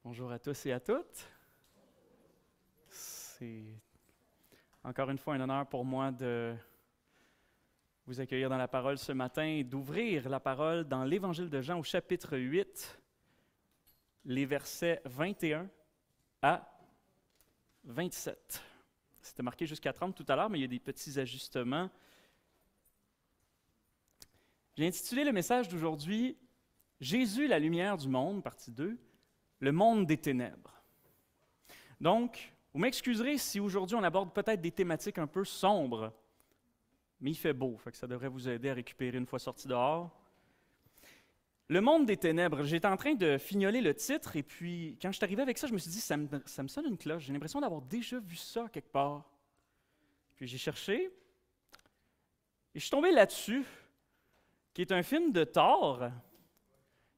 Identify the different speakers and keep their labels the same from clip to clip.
Speaker 1: Bonjour à tous et à toutes. C'est encore une fois un honneur pour moi de vous accueillir dans la parole ce matin et d'ouvrir la parole dans l'Évangile de Jean au chapitre 8, les versets 21 à 27. C'était marqué jusqu'à 30 tout à l'heure, mais il y a des petits ajustements. J'ai intitulé le message d'aujourd'hui « Jésus, la lumière du monde », partie 2, le monde des ténèbres. Donc, vous m'excuserez si aujourd'hui on aborde peut-être des thématiques un peu sombres, mais il fait beau, fait que ça devrait vous aider à récupérer une fois sorti dehors. Le monde des ténèbres, j'étais en train de fignoler le titre, et puis quand je suis arrivé avec ça, je me suis dit, ça me sonne une cloche, j'ai l'impression d'avoir déjà vu ça quelque part. Puis j'ai cherché, et je suis tombé là-dessus, qui est un film de Thor,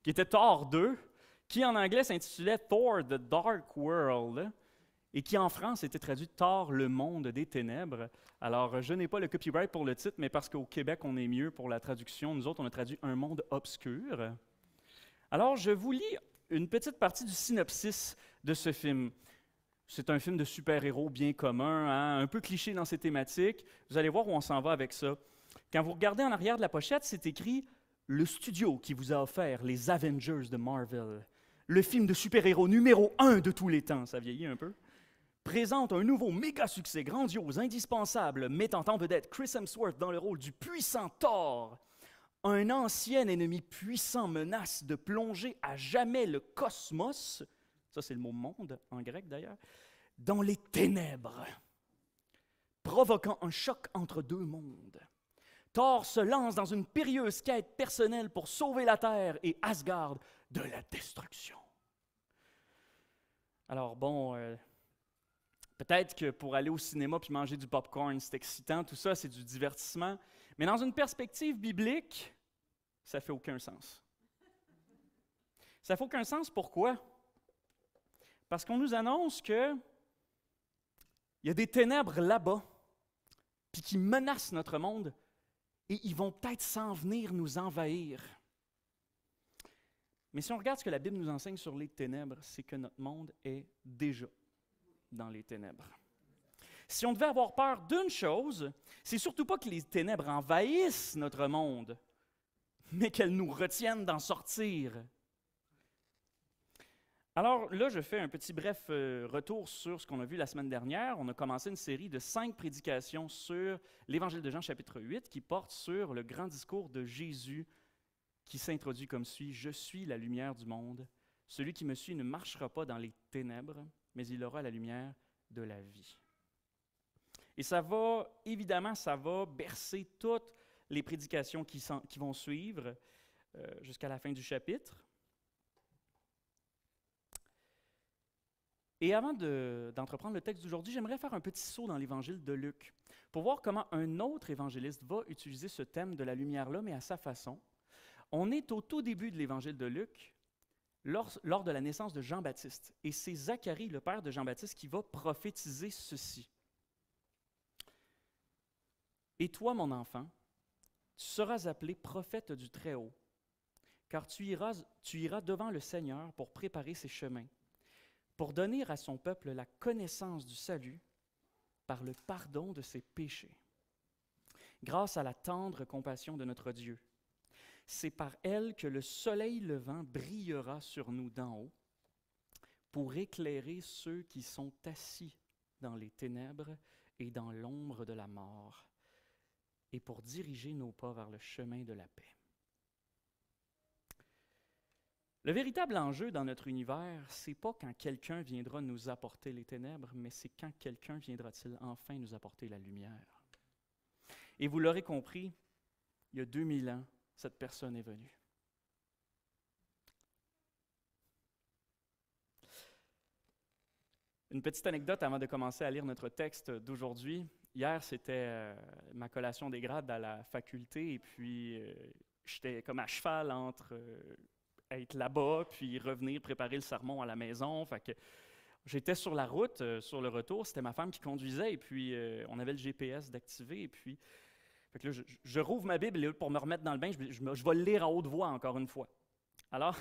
Speaker 1: qui était Thor 2, qui en anglais s'intitulait Thor The Dark World, et qui en France était traduit Thor le monde des ténèbres. Alors, je n'ai pas le copyright pour le titre, mais parce qu'au Québec, on est mieux pour la traduction. Nous autres, on a traduit Un monde obscur. Alors, je vous lis une petite partie du synopsis de ce film. C'est un film de super-héros bien commun, hein, un peu cliché dans ses thématiques. Vous allez voir où on s'en va avec ça. Quand vous regardez en arrière de la pochette, c'est écrit « Le studio qui vous a offert les Avengers de Marvel ». Le film de super-héros numéro 1 de tous les temps, ça vieillit un peu, présente un nouveau méga succès grandiose, indispensable, mettant en vedette Chris Hemsworth dans le rôle du puissant Thor. Un ancien ennemi puissant menace de plonger à jamais le cosmos, ça c'est le mot monde en grec d'ailleurs, dans les ténèbres, provoquant un choc entre deux mondes. Thor se lance dans une périlleuse quête personnelle pour sauver la Terre et Asgard de la destruction. Alors bon, peut-être que pour aller au cinéma puis manger du popcorn, c'est excitant, tout ça, c'est du divertissement, mais dans une perspective biblique, ça ne fait aucun sens. Ça ne fait aucun sens, pourquoi? Parce qu'on nous annonce qu'il y a des ténèbres là-bas, puis qui menacent notre monde, et ils vont peut-être s'en venir nous envahir. Mais si on regarde ce que la Bible nous enseigne sur les ténèbres, c'est que notre monde est déjà dans les ténèbres. Si on devait avoir peur d'une chose, c'est surtout pas que les ténèbres envahissent notre monde, mais qu'elles nous retiennent d'en sortir. Alors là, je fais un petit bref retour sur ce qu'on a vu la semaine dernière. On a commencé une série de 5 prédications sur l'Évangile de Jean, chapitre 8, qui porte sur le grand discours de Jésus qui s'introduit comme suit « Je suis la lumière du monde. Celui qui me suit ne marchera pas dans les ténèbres, mais il aura la lumière de la vie. » Et ça va bercer toutes les prédications qui vont suivre jusqu'à la fin du chapitre. Et avant d'entreprendre le texte d'aujourd'hui, j'aimerais faire un petit saut dans l'évangile de Luc pour voir comment un autre évangéliste va utiliser ce thème de la lumière-là, mais à sa façon. On est au tout début de l'évangile de Luc, lors de la naissance de Jean-Baptiste. Et c'est Zacharie, le père de Jean-Baptiste, qui va prophétiser ceci. « Et toi, mon enfant, tu seras appelé prophète du Très-Haut, car tu iras devant le Seigneur pour préparer ses chemins, pour donner à son peuple la connaissance du salut par le pardon de ses péchés, grâce à la tendre compassion de notre Dieu. C'est par elle que le soleil levant brillera sur nous d'en haut, pour éclairer ceux qui sont assis dans les ténèbres et dans l'ombre de la mort, et pour diriger nos pas vers le chemin de la paix. » Le véritable enjeu dans notre univers, c'est pas quand quelqu'un viendra nous apporter les ténèbres, mais c'est quand quelqu'un viendra-t-il enfin nous apporter la lumière. Et vous l'aurez compris, il y a 2000 ans, cette personne est venue. Une petite anecdote avant de commencer à lire notre texte d'aujourd'hui. Hier, c'était ma collation des grades à la faculté, et puis j'étais comme à cheval entre être là-bas, puis revenir préparer le sermon à la maison. Fait que j'étais sur la route, sur le retour, c'était ma femme qui conduisait, et puis on avait le GPS d'activer, et puis fait que là, je rouvre ma Bible pour me remettre dans le bain, je vais le lire à haute voix encore une fois. Alors,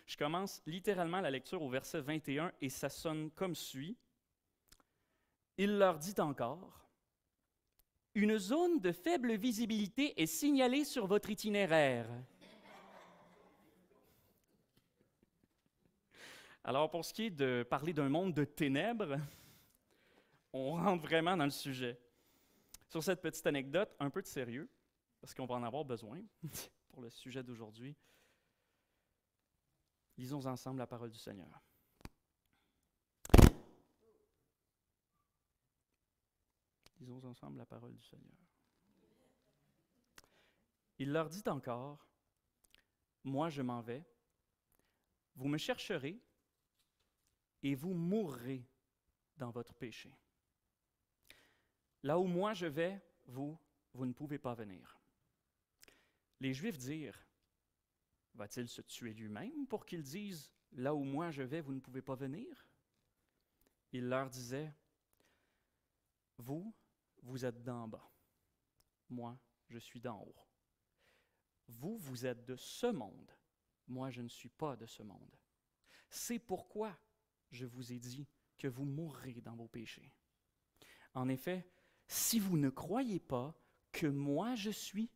Speaker 1: Je commence littéralement la lecture au verset 21 et ça sonne comme suit. Il leur dit encore, « Une zone de faible visibilité est signalée sur votre itinéraire. » Alors, pour ce qui est de parler d'un monde de ténèbres, on rentre vraiment dans le sujet. Sur cette petite anecdote, un peu de sérieux, parce qu'on va en avoir besoin pour le sujet d'aujourd'hui. Lisons ensemble la parole du Seigneur. Lisons ensemble la parole du Seigneur. Il leur dit encore, « Moi je m'en vais, vous me chercherez et vous mourrez dans votre péché. Là où moi je vais, vous ne pouvez pas venir. » Les Juifs dirent, « Va-t-il se tuer lui-même pour qu'ils disent, « Là où moi je vais, vous ne pouvez pas venir? » Il leur disait, « Vous êtes d'en bas. Moi, je suis d'en haut. Vous êtes de ce monde. Moi, je ne suis pas de ce monde. C'est pourquoi je vous ai dit que vous mourrez dans vos péchés. En effet, si vous ne croyez pas que moi je suis,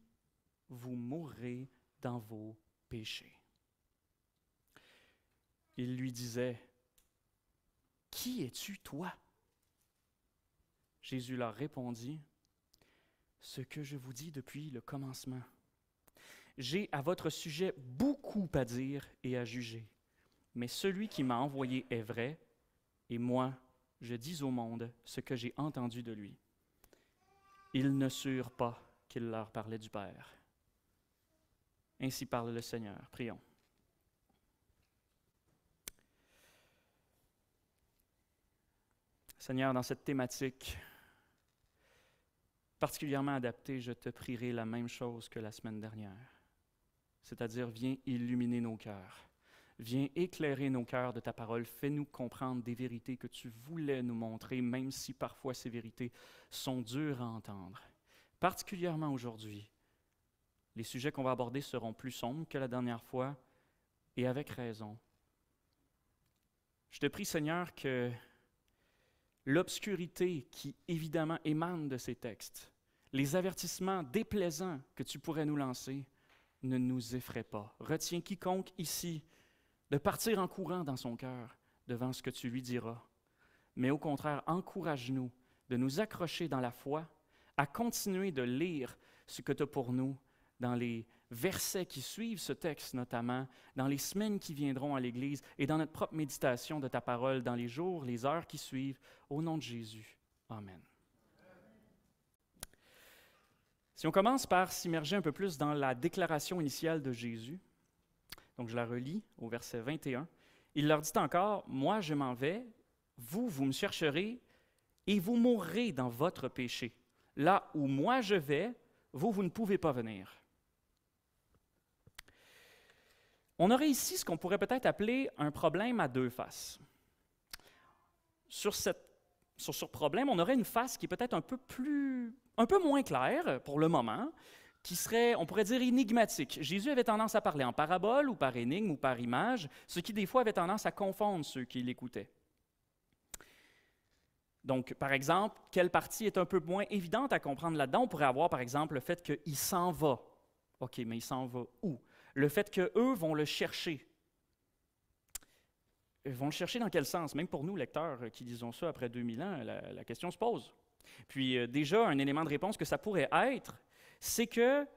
Speaker 1: vous mourrez dans vos péchés. » Il lui disait, « Qui es-tu, toi? » Jésus leur répondit, « Ce que je vous dis depuis le commencement. J'ai à votre sujet beaucoup à dire et à juger, mais celui qui m'a envoyé est vrai, et moi, je dis au monde ce que j'ai entendu de lui. » Ils ne surent pas qu'il leur parlait du Père. Ainsi parle le Seigneur. Prions. Seigneur, dans cette thématique particulièrement adaptée, je te prierai la même chose que la semaine dernière. C'est-à-dire, viens illuminer nos cœurs. Viens éclairer nos cœurs de ta parole. Fais-nous comprendre des vérités que tu voulais nous montrer, même si parfois ces vérités sont dures à entendre. Particulièrement aujourd'hui, les sujets qu'on va aborder seront plus sombres que la dernière fois, et avec raison. Je te prie, Seigneur, que l'obscurité qui évidemment émane de ces textes, les avertissements déplaisants que tu pourrais nous lancer, ne nous effraient pas. Retiens quiconque ici de partir en courant dans son cœur devant ce que tu lui diras. Mais au contraire, encourage-nous de nous accrocher dans la foi, à continuer de lire ce que tu as pour nous dans les versets qui suivent ce texte notamment, dans les semaines qui viendront à l'Église et dans notre propre méditation de ta parole dans les jours, les heures qui suivent. Au nom de Jésus. Amen. Si on commence par s'immerger un peu plus dans la déclaration initiale de Jésus, donc je la relis au verset 21, il leur dit encore, « Moi je m'en vais, vous me chercherez et vous mourrez dans votre péché. Là où moi je vais, vous ne pouvez pas venir. » On aurait ici ce qu'on pourrait peut-être appeler un problème à deux faces. Sur ce problème, on aurait une face qui est peut-être un peu moins claire pour le moment, qui serait, on pourrait dire, énigmatique. Jésus avait tendance à parler en parabole ou par énigme ou par image, ce qui des fois avait tendance à confondre ceux qui l'écoutaient. Donc, par exemple, quelle partie est un peu moins évidente à comprendre là-dedans? On pourrait avoir, par exemple, le fait qu'il s'en va. OK, mais il s'en va où? Le fait qu'eux vont le chercher. Ils vont le chercher dans quel sens? Même pour nous, lecteurs qui lisons ça après 2000 ans, la question se pose. Puis déjà, un élément de réponse que ça pourrait être, c'est que,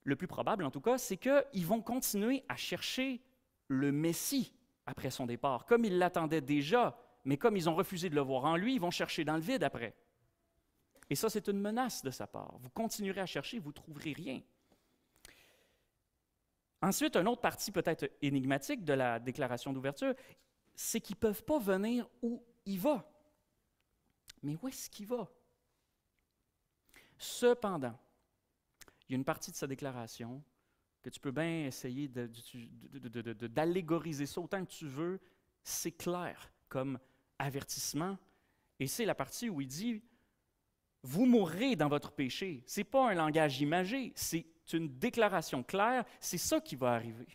Speaker 1: le plus probable en tout cas, c'est qu'ils vont continuer à chercher le Messie après son départ, comme ils l'attendaient déjà, mais comme ils ont refusé de le voir en lui, ils vont chercher dans le vide après. Et ça, c'est une menace de sa part. Vous continuerez à chercher, vous ne trouverez rien. Ensuite, une autre partie peut-être énigmatique de la déclaration d'ouverture, c'est qu'ils ne peuvent pas venir où il va. Mais où est-ce qu'il va? Cependant, il y a une partie de sa déclaration que tu peux bien essayer d'allégoriser ça autant que tu veux. C'est clair comme avertissement. Et c'est la partie où il dit « Vous mourrez dans votre péché ». Ce n'est pas un langage imagé, c'est une déclaration claire. C'est ça qui va arriver.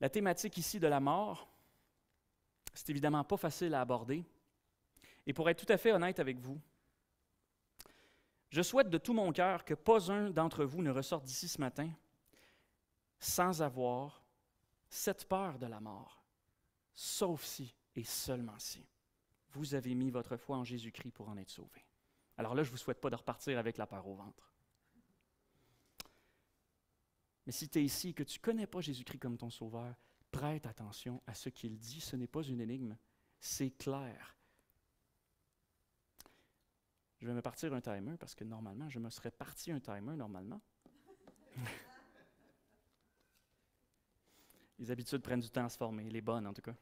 Speaker 1: La thématique ici de la mort, c'est évidemment pas facile à aborder. Et pour être tout à fait honnête avec vous, je souhaite de tout mon cœur que pas un d'entre vous ne ressorte d'ici ce matin sans avoir cette peur de la mort, sauf si et seulement si vous avez mis votre foi en Jésus-Christ pour en être sauvé. Alors là, je ne vous souhaite pas de repartir avec la peur au ventre. Mais si tu es ici et que tu ne connais pas Jésus-Christ comme ton sauveur, prête attention à ce qu'il dit. Ce n'est pas une énigme, c'est clair. Je vais me partir un timer parce que normalement, je me serais parti un timer normalement. Les habitudes prennent du temps à se former, les bonnes en tout cas.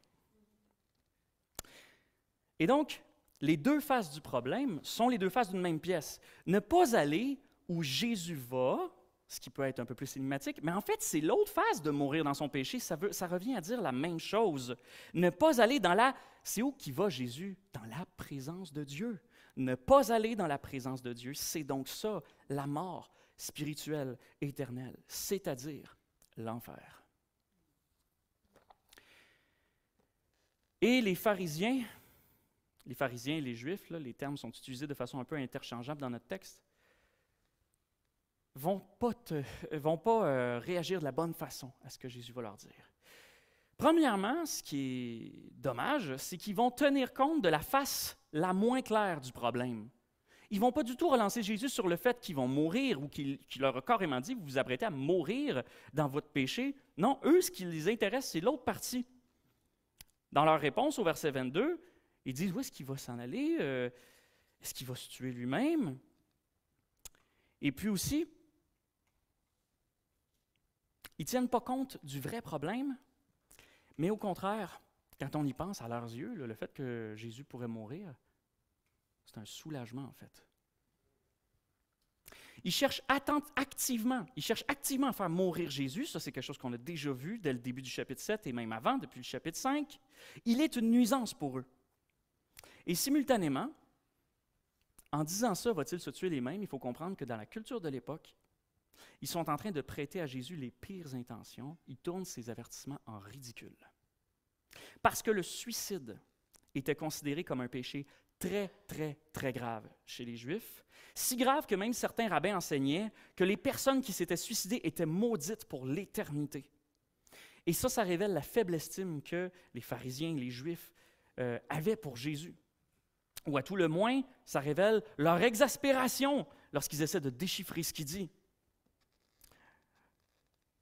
Speaker 1: Et donc, les deux faces du problème sont les deux faces d'une même pièce. Ne pas aller où Jésus va, ce qui peut être un peu plus énigmatique, mais en fait, c'est l'autre face de mourir dans son péché. Ça revient à dire la même chose. Ne pas aller dans la... C'est où qui va Jésus? Dans la présence de Dieu. Ne pas aller dans la présence de Dieu, c'est donc ça, la mort spirituelle éternelle, c'est-à-dire l'enfer. Et les pharisiens et les Juifs, là, les termes sont utilisés de façon un peu interchangeable dans notre texte, vont pas réagir de la bonne façon à ce que Jésus va leur dire. Premièrement, ce qui est dommage, c'est qu'ils vont tenir compte de la face la moins claire du problème. Ils ne vont pas du tout relancer Jésus sur le fait qu'ils vont mourir ou qu'il leur a carrément dit « vous vous apprêtez à mourir dans votre péché ». Non, eux, ce qui les intéresse, c'est l'autre partie. Dans leur réponse au verset 22, ils disent « où est-ce qu'il va s'en aller? Est-ce qu'il va se tuer lui-même? » Et puis aussi, ils ne tiennent pas compte du vrai problème, mais au contraire, quand on y pense, à leurs yeux, le fait que Jésus pourrait mourir, c'est un soulagement en fait. Ils cherchent activement à faire mourir Jésus. Ça, c'est quelque chose qu'on a déjà vu dès le début du chapitre 7 et même avant, depuis le chapitre 5. Il est une nuisance pour eux. Et simultanément, en disant ça, va-t-il se tuer les mêmes? Il faut comprendre que dans la culture de l'époque, ils sont en train de prêter à Jésus les pires intentions. Ils tournent ces avertissements en ridicule. Parce que le suicide était considéré comme un péché très, très, très grave chez les Juifs. Si grave que même certains rabbins enseignaient que les personnes qui s'étaient suicidées étaient maudites pour l'éternité. Et ça révèle la faible estime que les pharisiens, les Juifs avaient pour Jésus. Ou à tout le moins, ça révèle leur exaspération lorsqu'ils essaient de déchiffrer ce qu'il dit.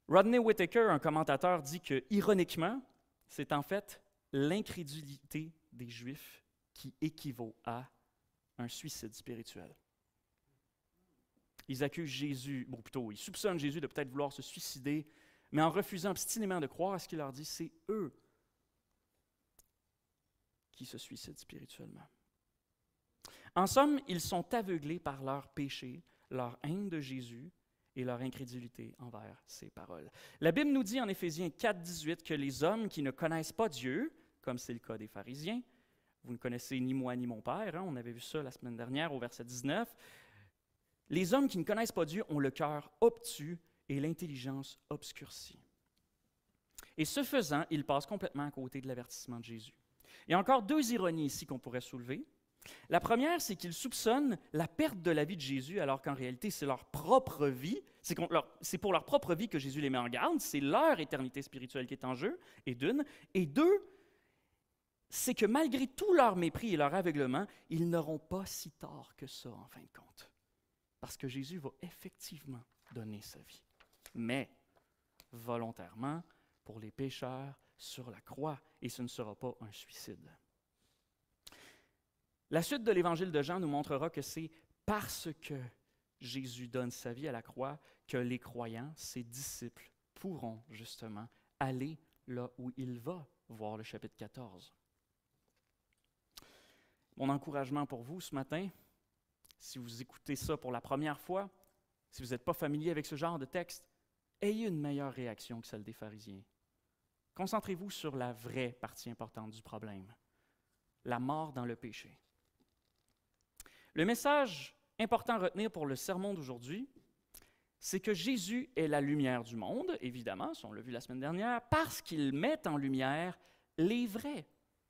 Speaker 1: Rodney Whittaker, un commentateur, dit que, ironiquement, c'est en fait l'incrédulité des Juifs qui équivaut à un suicide spirituel. Ils accusent Jésus, ou plutôt, ils soupçonnent Jésus de peut-être vouloir se suicider, mais en refusant obstinément de croire à ce qu'il leur dit, c'est eux qui se suicident spirituellement. En somme, ils sont aveuglés par leur péché, leur haine de Jésus et leur incrédulité envers ses paroles. La Bible nous dit en Éphésiens 4, 18 que les hommes qui ne connaissent pas Dieu, comme c'est le cas des pharisiens, vous ne connaissez ni moi ni mon Père, on avait vu ça la semaine dernière au verset 19, les hommes qui ne connaissent pas Dieu ont le cœur obtus et l'intelligence obscurcie. Et ce faisant, ils passent complètement à côté de l'avertissement de Jésus. Il y a encore deux ironies ici qu'on pourrait soulever. La première, c'est qu'ils soupçonnent la perte de la vie de Jésus, alors qu'en réalité, c'est leur propre vie. C'est pour leur propre vie que Jésus les met en garde. C'est leur éternité spirituelle qui est en jeu, et d'une. Et deux, c'est que malgré tout leur mépris et leur aveuglement, ils n'auront pas si tort que ça, en fin de compte. Parce que Jésus va effectivement donner sa vie. Mais volontairement, pour les pécheurs, sur la croix, et ce ne sera pas un suicide. La suite de l'Évangile de Jean nous montrera que c'est parce que Jésus donne sa vie à la croix que les croyants, ses disciples, pourront justement aller là où il va, voir le chapitre 14. Mon encouragement pour vous ce matin, si vous écoutez ça pour la première fois, si vous n'êtes pas familier avec ce genre de texte, ayez une meilleure réaction que celle des pharisiens. Concentrez-vous sur la vraie partie importante du problème, la mort dans le péché. Le message important à retenir pour le sermon d'aujourd'hui, c'est que Jésus est la lumière du monde, évidemment, ça on l'a vu la semaine dernière, parce qu'il met en lumière les vrais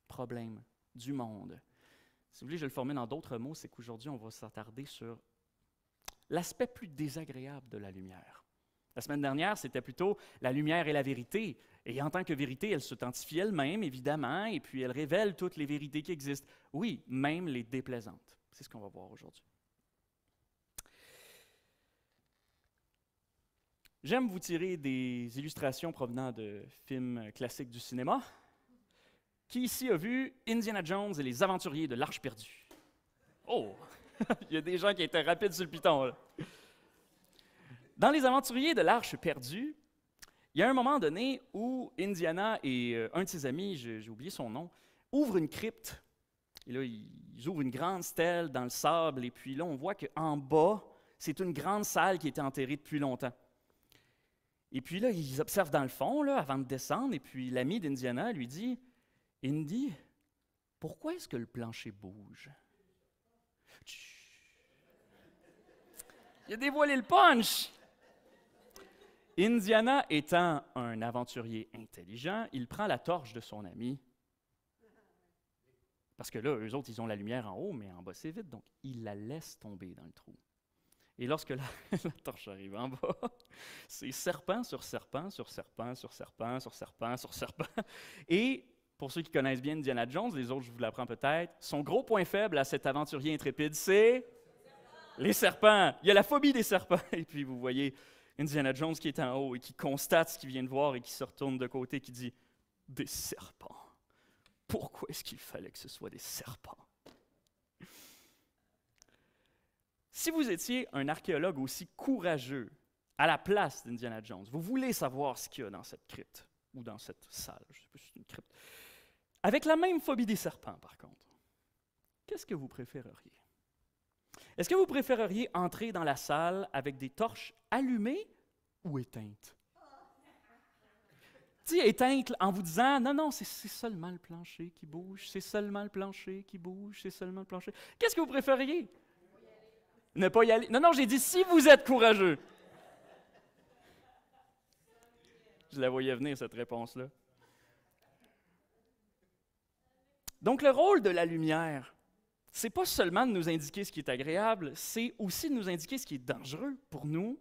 Speaker 1: problèmes du monde. Si vous voulez, je le formule dans d'autres mots, c'est qu'aujourd'hui, on va s'attarder sur l'aspect plus désagréable de la lumière. La semaine dernière, c'était plutôt la lumière et la vérité. Et en tant que vérité, elle s'authentifie elle-même, évidemment, et puis elle révèle toutes les vérités qui existent. Oui, même les déplaisantes. C'est ce qu'on va voir aujourd'hui. J'aime vous tirer des illustrations provenant de films classiques du cinéma. Qui ici a vu Indiana Jones et les aventuriers de l'Arche perdue? Oh! Il y a des gens qui étaient rapides sur le piton, là. Dans les aventuriers de l'Arche perdue, il y a un moment donné où Indiana et un de ses amis, j'ai oublié son nom, ouvrent une crypte. Et là, ils ouvrent une grande stèle dans le sable. Et puis là, on voit qu'en bas, c'est une grande salle qui était enterrée depuis longtemps. Et puis là, ils observent dans le fond, là, avant de descendre. Et puis l'ami d'Indiana lui dit, « Indy, pourquoi est-ce que le plancher bouge? » Il a dévoilé le punch! Indiana étant un aventurier intelligent, il prend la torche de son ami. Parce que là, eux autres, ils ont la lumière en haut, mais en bas, c'est vide. Donc, il la laisse tomber dans le trou. Et lorsque la torche arrive en bas, c'est serpent sur serpent, sur serpent, sur serpent, sur serpent, sur serpent. Et pour ceux qui connaissent bien Indiana Jones, les autres, je vous l'apprends peut-être, son gros point faible à cet aventurier intrépide, c'est les serpents. Il y a la phobie des serpents. Et puis, vous voyez Indiana Jones qui est en haut et qui constate ce qu'il vient de voir et qui se retourne de côté et qui dit « Des serpents. Pourquoi est-ce qu'il fallait que ce soit des serpents? » Si vous étiez un archéologue aussi courageux à la place d'Indiana Jones, vous voulez savoir ce qu'il y a dans cette crypte ou dans cette salle, je ne sais pas si c'est une crypte, avec la même phobie des serpents par contre, qu'est-ce que vous préféreriez? Est-ce que vous préféreriez entrer dans la salle avec des torches allumées ou éteintes? Tu sais, éteintes en vous disant, non, non, c'est seulement le plancher qui bouge, c'est seulement le plancher qui bouge, c'est seulement le plancher. Qu'est-ce que vous préfériez? Ne pas y aller. Non, non, j'ai dit si vous êtes courageux. Je la voyais venir, cette réponse-là. Donc, le rôle de la lumière, c'est pas seulement de nous indiquer ce qui est agréable, c'est aussi de nous indiquer ce qui est dangereux pour nous,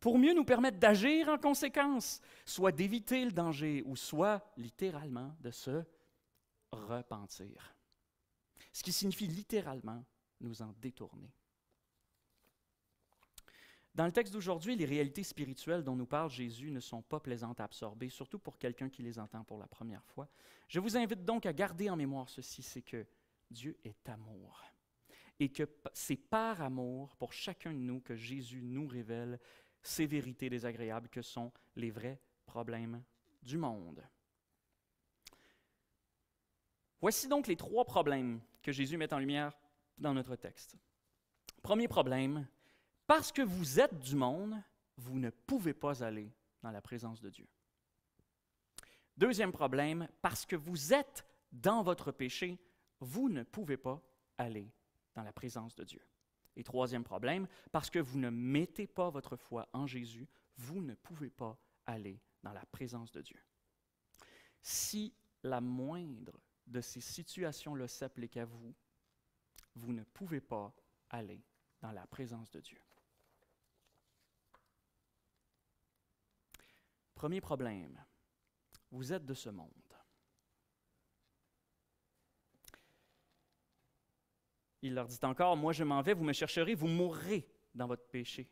Speaker 1: pour mieux nous permettre d'agir en conséquence, soit d'éviter le danger, ou soit littéralement de se repentir. Ce qui signifie littéralement nous en détourner. Dans le texte d'aujourd'hui, les réalités spirituelles dont nous parle Jésus ne sont pas plaisantes à absorber, surtout pour quelqu'un qui les entend pour la première fois. Je vous invite donc à garder en mémoire ceci, c'est que Dieu est amour. Et que c'est par amour pour chacun de nous que Jésus nous révèle ces vérités désagréables que sont les vrais problèmes du monde. Voici donc les 3 problèmes que Jésus met en lumière dans notre texte. Premier problème, parce que vous êtes du monde, vous ne pouvez pas aller dans la présence de Dieu. Deuxième problème, parce que vous êtes dans votre péché, vous ne pouvez pas aller dans la présence de Dieu. Et troisième problème, parce que vous ne mettez pas votre foi en Jésus, vous ne pouvez pas aller dans la présence de Dieu. Si la moindre de ces situations-là s'applique à vous, vous ne pouvez pas aller dans la présence de Dieu. Premier problème, vous êtes de ce monde. Il leur dit encore, « Moi je m'en vais, vous me chercherez, vous mourrez dans votre péché.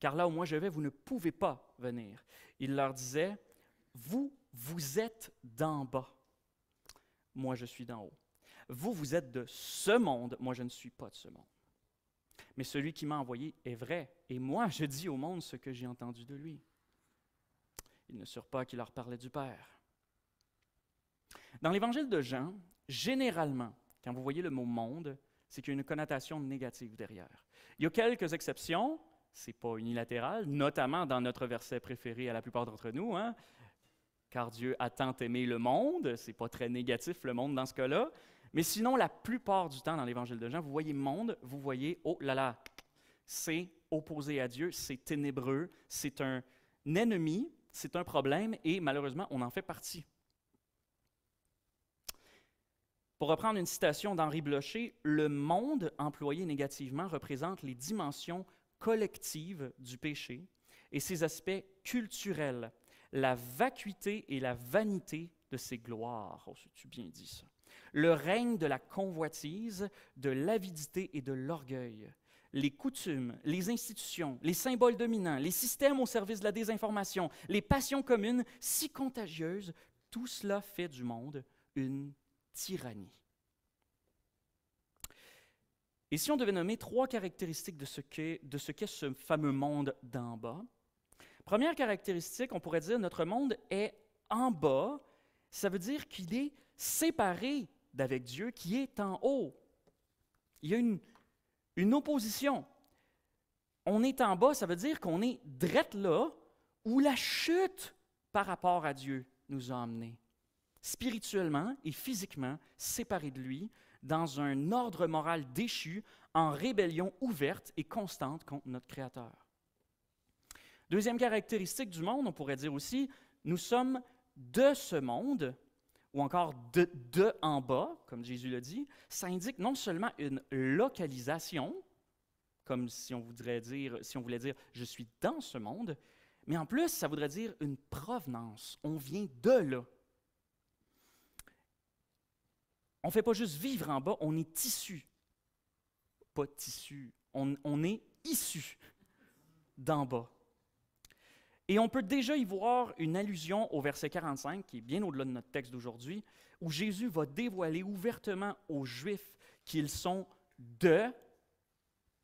Speaker 1: Car là où moi je vais, vous ne pouvez pas venir. » Il leur disait, « Vous, vous êtes d'en bas. Moi je suis d'en haut. Vous, vous êtes de ce monde. Moi je ne suis pas de ce monde. Mais celui qui m'a envoyé est vrai. Et moi je dis au monde ce que j'ai entendu de lui. » Ils ne surent pas qu'il leur parlait du Père. Dans l'évangile de Jean, généralement, quand vous voyez le mot « monde », c'est qu'il y a une connotation négative derrière. Il y a quelques exceptions, ce n'est pas unilatéral, notamment dans notre verset préféré à la plupart d'entre nous, hein? Car Dieu a tant aimé le monde, ce n'est pas très négatif le monde dans ce cas-là, mais sinon, la plupart du temps dans l'évangile de Jean, vous voyez monde, vous voyez, oh là là, c'est opposé à Dieu, c'est ténébreux, c'est un ennemi, c'est un problème et malheureusement, on en fait partie. Pour reprendre une citation d'Henri Blocher, le monde employé négativement représente les dimensions collectives du péché et ses aspects culturels, la vacuité et la vanité de ses gloires. Oh, c'est-tu bien dit ça? Le règne de la convoitise, de l'avidité et de l'orgueil, les coutumes, les institutions, les symboles dominants, les systèmes au service de la désinformation, les passions communes si contagieuses, tout cela fait du monde une tyrannie. Et si on devait nommer 3 caractéristiques de ce qu'est ce fameux monde d'en bas, première caractéristique, on pourrait dire notre monde est en bas, ça veut dire qu'il est séparé d'avec Dieu qui est en haut. Il y a une opposition. On est en bas, ça veut dire qu'on est drette là où la chute par rapport à Dieu nous a emmenés. Spirituellement et physiquement séparés de lui, dans un ordre moral déchu, en rébellion ouverte et constante contre notre Créateur. Deuxième caractéristique du monde, on pourrait dire aussi, nous sommes de ce monde, ou encore de en bas, comme Jésus l'a dit. Ça indique non seulement une localisation, comme si on voulait dire « je suis dans ce monde », mais en plus, ça voudrait dire une provenance. On vient de là. On ne fait pas juste vivre en bas, on est issu. Pas tissu, on est issu d'en bas. Et on peut déjà y voir une allusion au verset 45, qui est bien au-delà de notre texte d'aujourd'hui, où Jésus va dévoiler ouvertement aux Juifs qu'ils sont de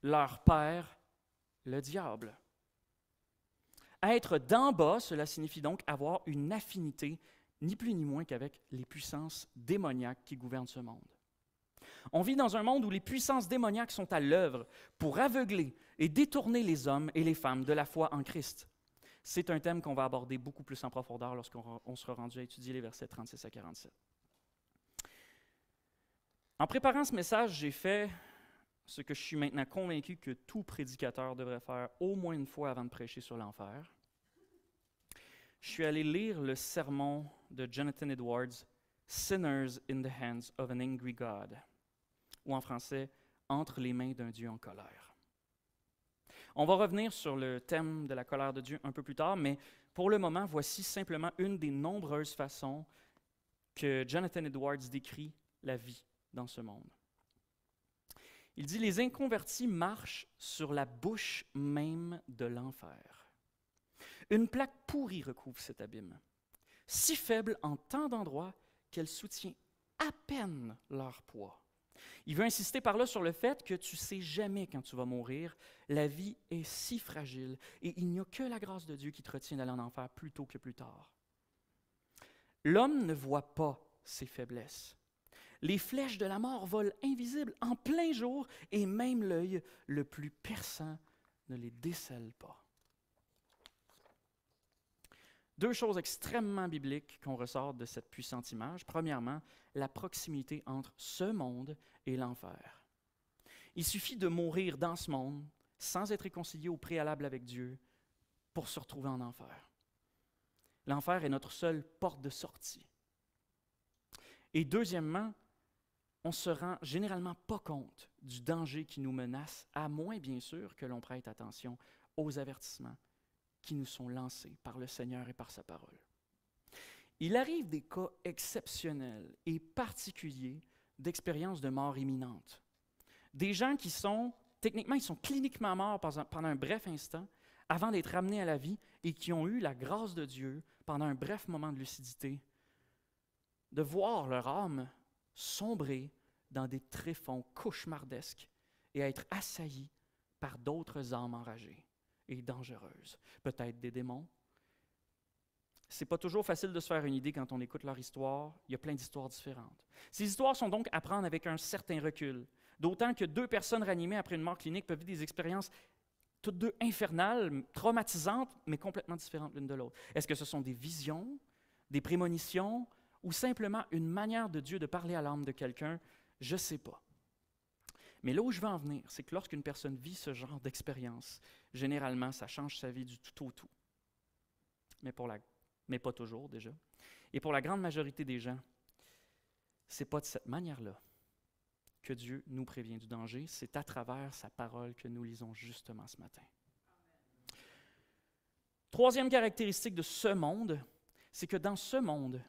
Speaker 1: leur père, le diable. Être d'en bas, cela signifie donc avoir une affinité, ni plus ni moins qu'avec les puissances démoniaques qui gouvernent ce monde. On vit dans un monde où les puissances démoniaques sont à l'œuvre pour aveugler et détourner les hommes et les femmes de la foi en Christ. C'est un thème qu'on va aborder beaucoup plus en profondeur lorsqu'on sera rendu à étudier les versets 36 à 47. En préparant ce message, j'ai fait ce que je suis maintenant convaincu que tout prédicateur devrait faire au moins une fois avant de prêcher sur l'enfer. Je suis allé lire le sermon de Jonathan Edwards, « Sinners in the hands of an angry God », ou en français, « Entre les mains d'un Dieu en colère ». On va revenir sur le thème de la colère de Dieu un peu plus tard, mais pour le moment, voici simplement une des nombreuses façons que Jonathan Edwards décrit la vie dans ce monde. Il dit « Les inconvertis marchent sur la bouche même de l'enfer. Une plaque pourrie recouvre cet abîme, si faible en tant d'endroits qu'elle soutient à peine leur poids. Il veut insister par là sur le fait que tu ne sais jamais quand tu vas mourir. La vie est si fragile et il n'y a que la grâce de Dieu qui te retient d'aller en enfer plus tôt que plus tard. L'homme ne voit pas ses faiblesses. Les flèches de la mort volent invisibles en plein jour et même l'œil le plus perçant ne les décèle pas. » Deux choses extrêmement bibliques qu'on ressort de cette puissante image. Premièrement, la proximité entre ce monde et l'enfer. Il suffit de mourir dans ce monde sans être réconcilié au préalable avec Dieu pour se retrouver en enfer. L'enfer est notre seule porte de sortie. Et deuxièmement, on ne se rend généralement pas compte du danger qui nous menace, à moins bien sûr que l'on prête attention aux avertissements qui nous sont lancés par le Seigneur et par sa parole. Il arrive des cas exceptionnels et particuliers d'expériences de mort imminente. Des gens qui sont, techniquement, ils sont cliniquement morts pendant un bref instant avant d'être ramenés à la vie et qui ont eu la grâce de Dieu pendant un bref moment de lucidité, de voir leur âme sombrer dans des tréfonds cauchemardesques et être assaillis par d'autres âmes enragées et dangereuses, peut-être des démons. C'est pas toujours facile de se faire une idée quand on écoute leur histoire. Il y a plein d'histoires différentes. Ces histoires sont donc à prendre avec un certain recul, d'autant que 2 personnes ranimées après une mort clinique peuvent vivre des expériences toutes 2 infernales, traumatisantes, mais complètement différentes l'une de l'autre. Est-ce que ce sont des visions, des prémonitions, ou simplement une manière de Dieu de parler à l'âme de quelqu'un? Je ne sais pas. Mais là où je veux en venir, c'est que lorsqu'une personne vit ce genre d'expérience, généralement, ça change sa vie du tout au tout. Mais pas toujours déjà. Et pour la grande majorité des gens, ce n'est pas de cette manière-là que Dieu nous prévient du danger. C'est à travers sa parole que nous lisons justement ce matin. Troisième caractéristique de ce monde, c'est que dans ce monde,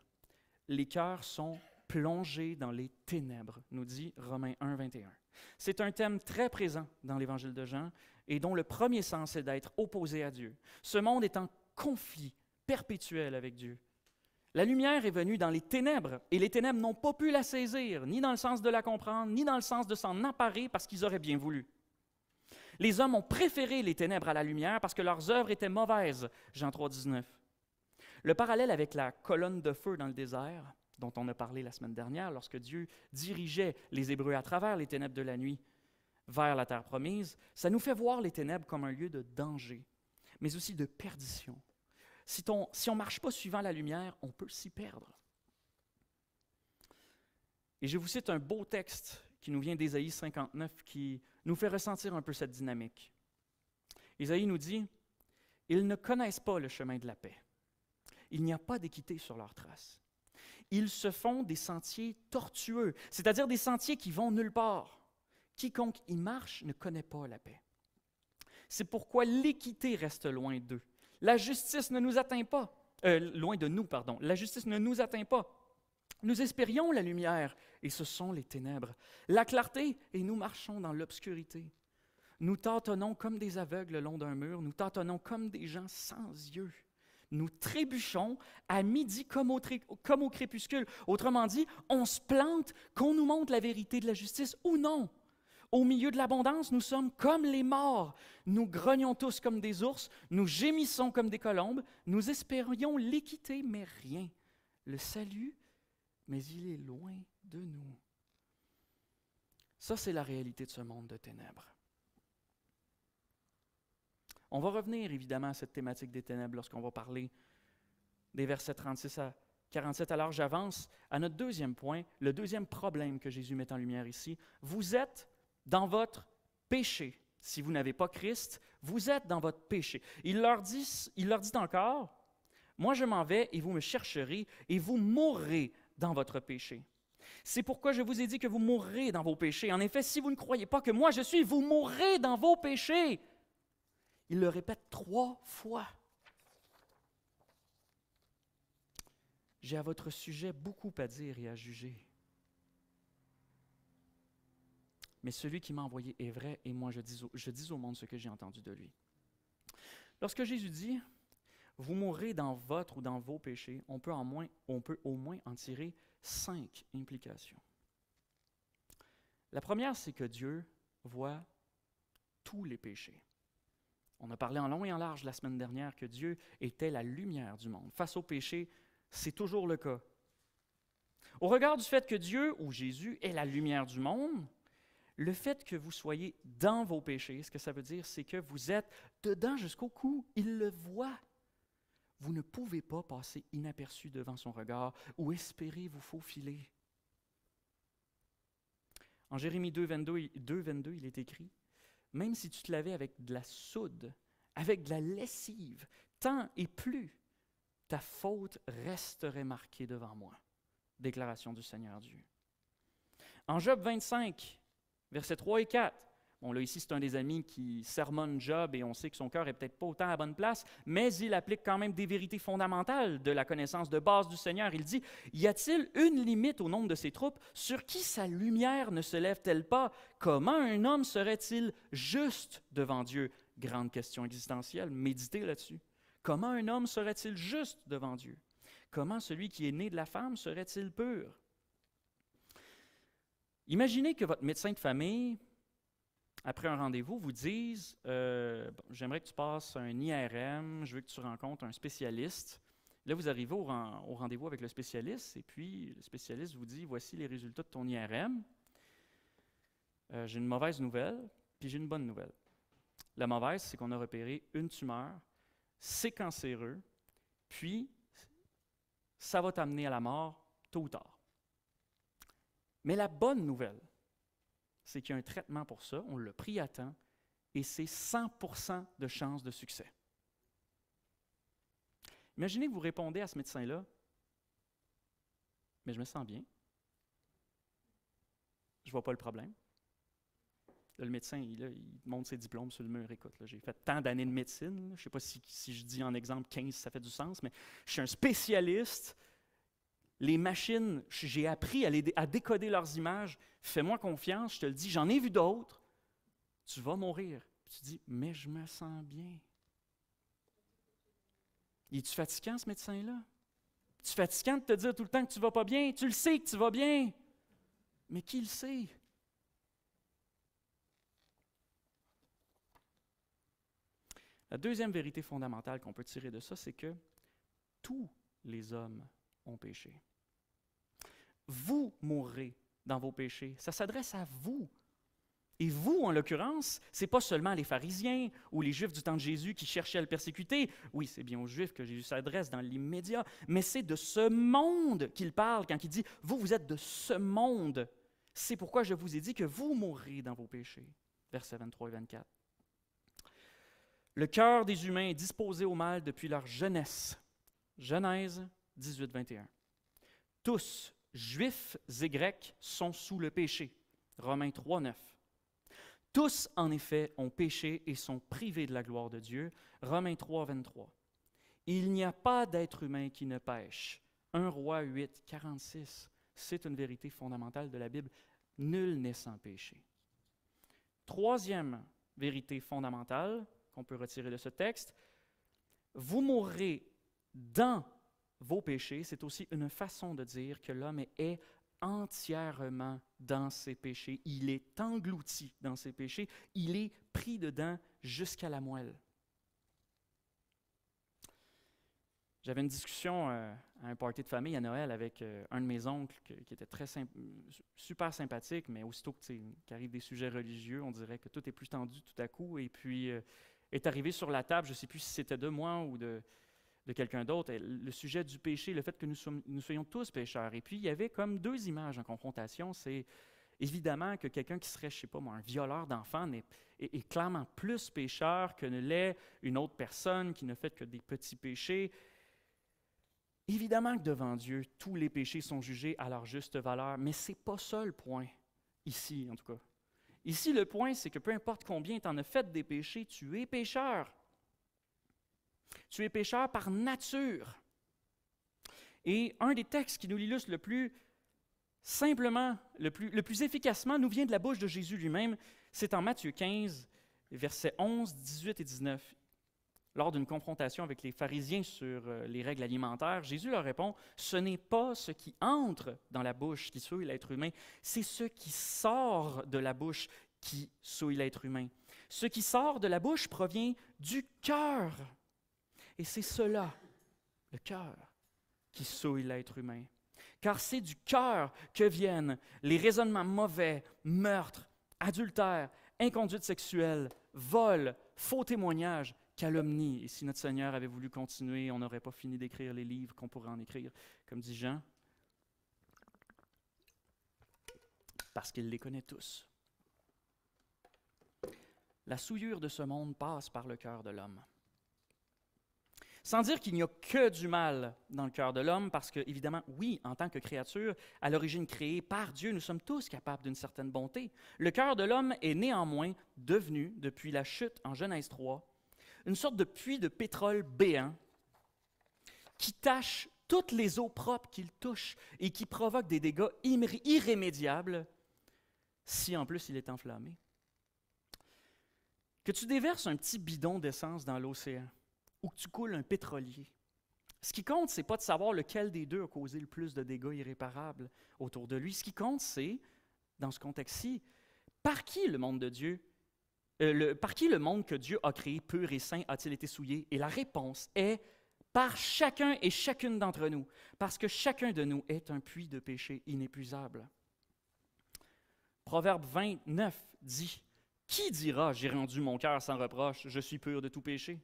Speaker 1: les cœurs sont plongés dans les ténèbres, nous dit Romains 1, 21. C'est un thème très présent dans l'Évangile de Jean et dont le premier sens est d'être opposé à Dieu. Ce monde est en conflit perpétuel avec Dieu. La lumière est venue dans les ténèbres et les ténèbres n'ont pas pu la saisir, ni dans le sens de la comprendre, ni dans le sens de s'en emparer parce qu'ils auraient bien voulu. Les hommes ont préféré les ténèbres à la lumière parce que leurs œuvres étaient mauvaises, Jean 3, 19. Le parallèle avec la colonne de feu dans le désert, dont on a parlé la semaine dernière, lorsque Dieu dirigeait les Hébreux à travers les ténèbres de la nuit vers la terre promise, ça nous fait voir les ténèbres comme un lieu de danger, mais aussi de perdition. Si on ne marche pas suivant la lumière, on peut s'y perdre. Et je vous cite un beau texte qui nous vient d'Ésaïe 59 qui nous fait ressentir un peu cette dynamique. Ésaïe nous dit « Ils ne connaissent pas le chemin de la paix. Il n'y a pas d'équité sur leurs traces. Ils se font des sentiers tortueux, c'est-à-dire des sentiers qui vont nulle part. Quiconque y marche ne connaît pas la paix. C'est pourquoi l'équité reste loin d'eux. La justice ne nous atteint pas. Loin de nous, pardon. La justice ne nous atteint pas. Nous espérions la lumière, et ce sont les ténèbres. La clarté, et nous marchons dans l'obscurité. Nous tâtonnons comme des aveugles le long d'un mur. Nous tâtonnons comme des gens sans yeux. Nous trébuchons à midi comme au crépuscule. Autrement dit, on se plante qu'on nous montre la vérité de la justice ou non. Au milieu de l'abondance, nous sommes comme les morts. Nous grognons tous comme des ours, nous gémissons comme des colombes, nous espérions l'équité, mais rien. Le salut, mais il est loin de nous. Ça, c'est la réalité de ce monde de ténèbres. On va revenir évidemment à cette thématique des ténèbres lorsqu'on va parler des versets 36 à 47. Alors j'avance à notre deuxième point, le deuxième problème que Jésus met en lumière ici. Vous êtes dans votre péché. Si vous n'avez pas Christ, vous êtes dans votre péché. Il leur dit encore, « Moi je m'en vais et vous me chercherez et vous mourrez dans votre péché. C'est pourquoi je vous ai dit que vous mourrez dans vos péchés. En effet, si vous ne croyez pas que moi je suis, vous mourrez dans vos péchés. » Il le répète 3 fois. J'ai à votre sujet beaucoup à dire et à juger. Mais celui qui m'a envoyé est vrai, et moi je dis au monde ce que j'ai entendu de lui. Lorsque Jésus dit « Vous mourrez dans votre ou dans vos péchés », on peut au moins en tirer 5 implications. La première, c'est que Dieu voit tous les péchés. On a parlé en long et en large la semaine dernière que Dieu était la lumière du monde. Face au péché, c'est toujours le cas. Au regard du fait que Dieu, ou Jésus, est la lumière du monde, le fait que vous soyez dans vos péchés, ce que ça veut dire, c'est que vous êtes dedans jusqu'au cou. Il le voit. Vous ne pouvez pas passer inaperçu devant son regard ou espérer vous faufiler. En Jérémie 2, 22, il est écrit « Même si tu te lavais avec de la soude, avec de la lessive, tant et plus, ta faute resterait marquée devant moi. » Déclaration du Seigneur Dieu. En Job 25, versets 3 et 4, bon là ici c'est un des amis qui sermonne Job et on sait que son cœur n'est peut-être pas autant à la bonne place, mais il applique quand même des vérités fondamentales de la connaissance de base du Seigneur. Il dit « Y a-t-il une limite au nombre de ses troupes? Sur qui sa lumière ne se lève-t-elle pas? Comment un homme serait-il juste devant Dieu? » Grande question existentielle, méditez là-dessus. Comment un homme serait-il juste devant Dieu? Comment celui qui est né de la femme serait-il pur? Imaginez que votre médecin de famille, après un rendez-vous, vous dise j'aimerais que tu passes un IRM, je veux que tu rencontres un spécialiste. Là, vous arrivez au rendez-vous avec le spécialiste, et puis le spécialiste vous dit voici les résultats de ton IRM. J'ai une mauvaise nouvelle, puis j'ai une bonne nouvelle. La mauvaise, c'est qu'on a repéré une tumeur, c'est cancéreux, puis ça va t'amener à la mort tôt ou tard. Mais la bonne nouvelle, c'est qu'il y a un traitement pour ça, on l'a pris à temps, et c'est 100% de chance de succès. Imaginez que vous répondez à ce médecin-là, « Mais je me sens bien. Je ne vois pas le problème. » Là, le médecin, il montre ses diplômes sur le mur. Écoute, là, j'ai fait tant d'années de médecine. Je ne sais pas si je dis en exemple 15, ça fait du sens, mais je suis un spécialiste. Les machines, j'ai appris à décoder leurs images. Fais-moi confiance, je te le dis, j'en ai vu d'autres. Tu vas mourir. Puis tu dis, mais je me sens bien. Es-tu fatigant, ce médecin-là? Es-tu fatigant de te dire tout le temps que tu ne vas pas bien? Tu le sais que tu vas bien. Mais qui le sait? La deuxième vérité fondamentale qu'on peut tirer de ça, c'est que tous les hommes ont péché. Vous mourrez dans vos péchés. Ça s'adresse à vous. Et vous, en l'occurrence, ce n'est pas seulement les pharisiens ou les Juifs du temps de Jésus qui cherchaient à le persécuter. Oui, c'est bien aux Juifs que Jésus s'adresse dans l'immédiat, mais c'est de ce monde qu'il parle quand il dit « Vous, vous êtes de ce monde. C'est pourquoi je vous ai dit que vous mourrez dans vos péchés. » Versets 23 et 24. Le cœur des humains est disposé au mal depuis leur jeunesse. Genèse 18, 21. Tous, juifs et grecs, sont sous le péché. Romains 3, 9. Tous, en effet, ont péché et sont privés de la gloire de Dieu. Romains 3, 23. Il n'y a pas d'être humain qui ne pêche. 1 Roi 8, 46. C'est une vérité fondamentale de la Bible. Nul n'est sans péché. Troisième vérité fondamentale qu'on peut retirer de ce texte, vous mourrez dans vos péchés. C'est aussi une façon de dire que l'homme est entièrement dans ses péchés. Il est englouti dans ses péchés. Il est pris dedans jusqu'à la moelle. J'avais une discussion à un party de famille à Noël avec un de mes oncles qui était super sympathique, mais aussitôt qu'arrivent des sujets religieux, on dirait que tout est plus tendu tout à coup. Et puis, est arrivé sur la table, je ne sais plus si c'était de moi ou de quelqu'un d'autre, le sujet du péché, le fait que nous soyons tous pécheurs. Et puis, il y avait comme deux images en confrontation. C'est évidemment que quelqu'un qui serait, je ne sais pas moi, un violeur d'enfants est clairement plus pécheur que ne l'est une autre personne qui ne fait que des petits péchés. Évidemment que devant Dieu, tous les péchés sont jugés à leur juste valeur, mais ce n'est pas ça le point, ici en tout cas. Ici, le point, c'est que peu importe combien tu en as fait des péchés, tu es pécheur. Tu es pécheur par nature. Et un des textes qui nous l'illustre le plus simplement, le plus efficacement, nous vient de la bouche de Jésus lui-même. C'est en Matthieu 15, versets 11, 18 et 19. Lors d'une confrontation avec les pharisiens sur les règles alimentaires, Jésus leur répond « Ce n'est pas ce qui entre dans la bouche qui souille l'être humain, c'est ce qui sort de la bouche qui souille l'être humain. Ce qui sort de la bouche provient du cœur. Et c'est cela, le cœur, qui souille l'être humain. Car c'est du cœur que viennent les raisonnements mauvais, meurtres, adultères, inconduite sexuelle, vol, faux témoignages, calomnie. Et si notre Seigneur avait voulu continuer, on n'aurait pas fini d'écrire les livres qu'on pourrait en écrire, comme dit Jean, parce qu'il les connaît tous. La souillure de ce monde passe par le cœur de l'homme. Sans dire qu'il n'y a que du mal dans le cœur de l'homme, parce que, évidemment, oui, en tant que créature, à l'origine créée par Dieu, nous sommes tous capables d'une certaine bonté. Le cœur de l'homme est néanmoins devenu, depuis la chute en Genèse 3, une sorte de puits de pétrole béant qui tache toutes les eaux propres qu'il touche et qui provoque des dégâts irrémédiables si en plus il est enflammé. Que tu déverses un petit bidon d'essence dans l'océan ou que tu coules un pétrolier, ce qui compte, ce n'est pas de savoir lequel des deux a causé le plus de dégâts irréparables autour de lui. Ce qui compte, c'est, dans ce contexte-ci, par qui le monde de Dieu par qui le monde que Dieu a créé, pur et saint, a-t-il été souillé? Et la réponse est par chacun et chacune d'entre nous, parce que chacun de nous est un puits de péché inépuisable. Proverbe 29 dit, « Qui dira, j'ai rendu mon cœur sans reproche, je suis pur de tout péché? »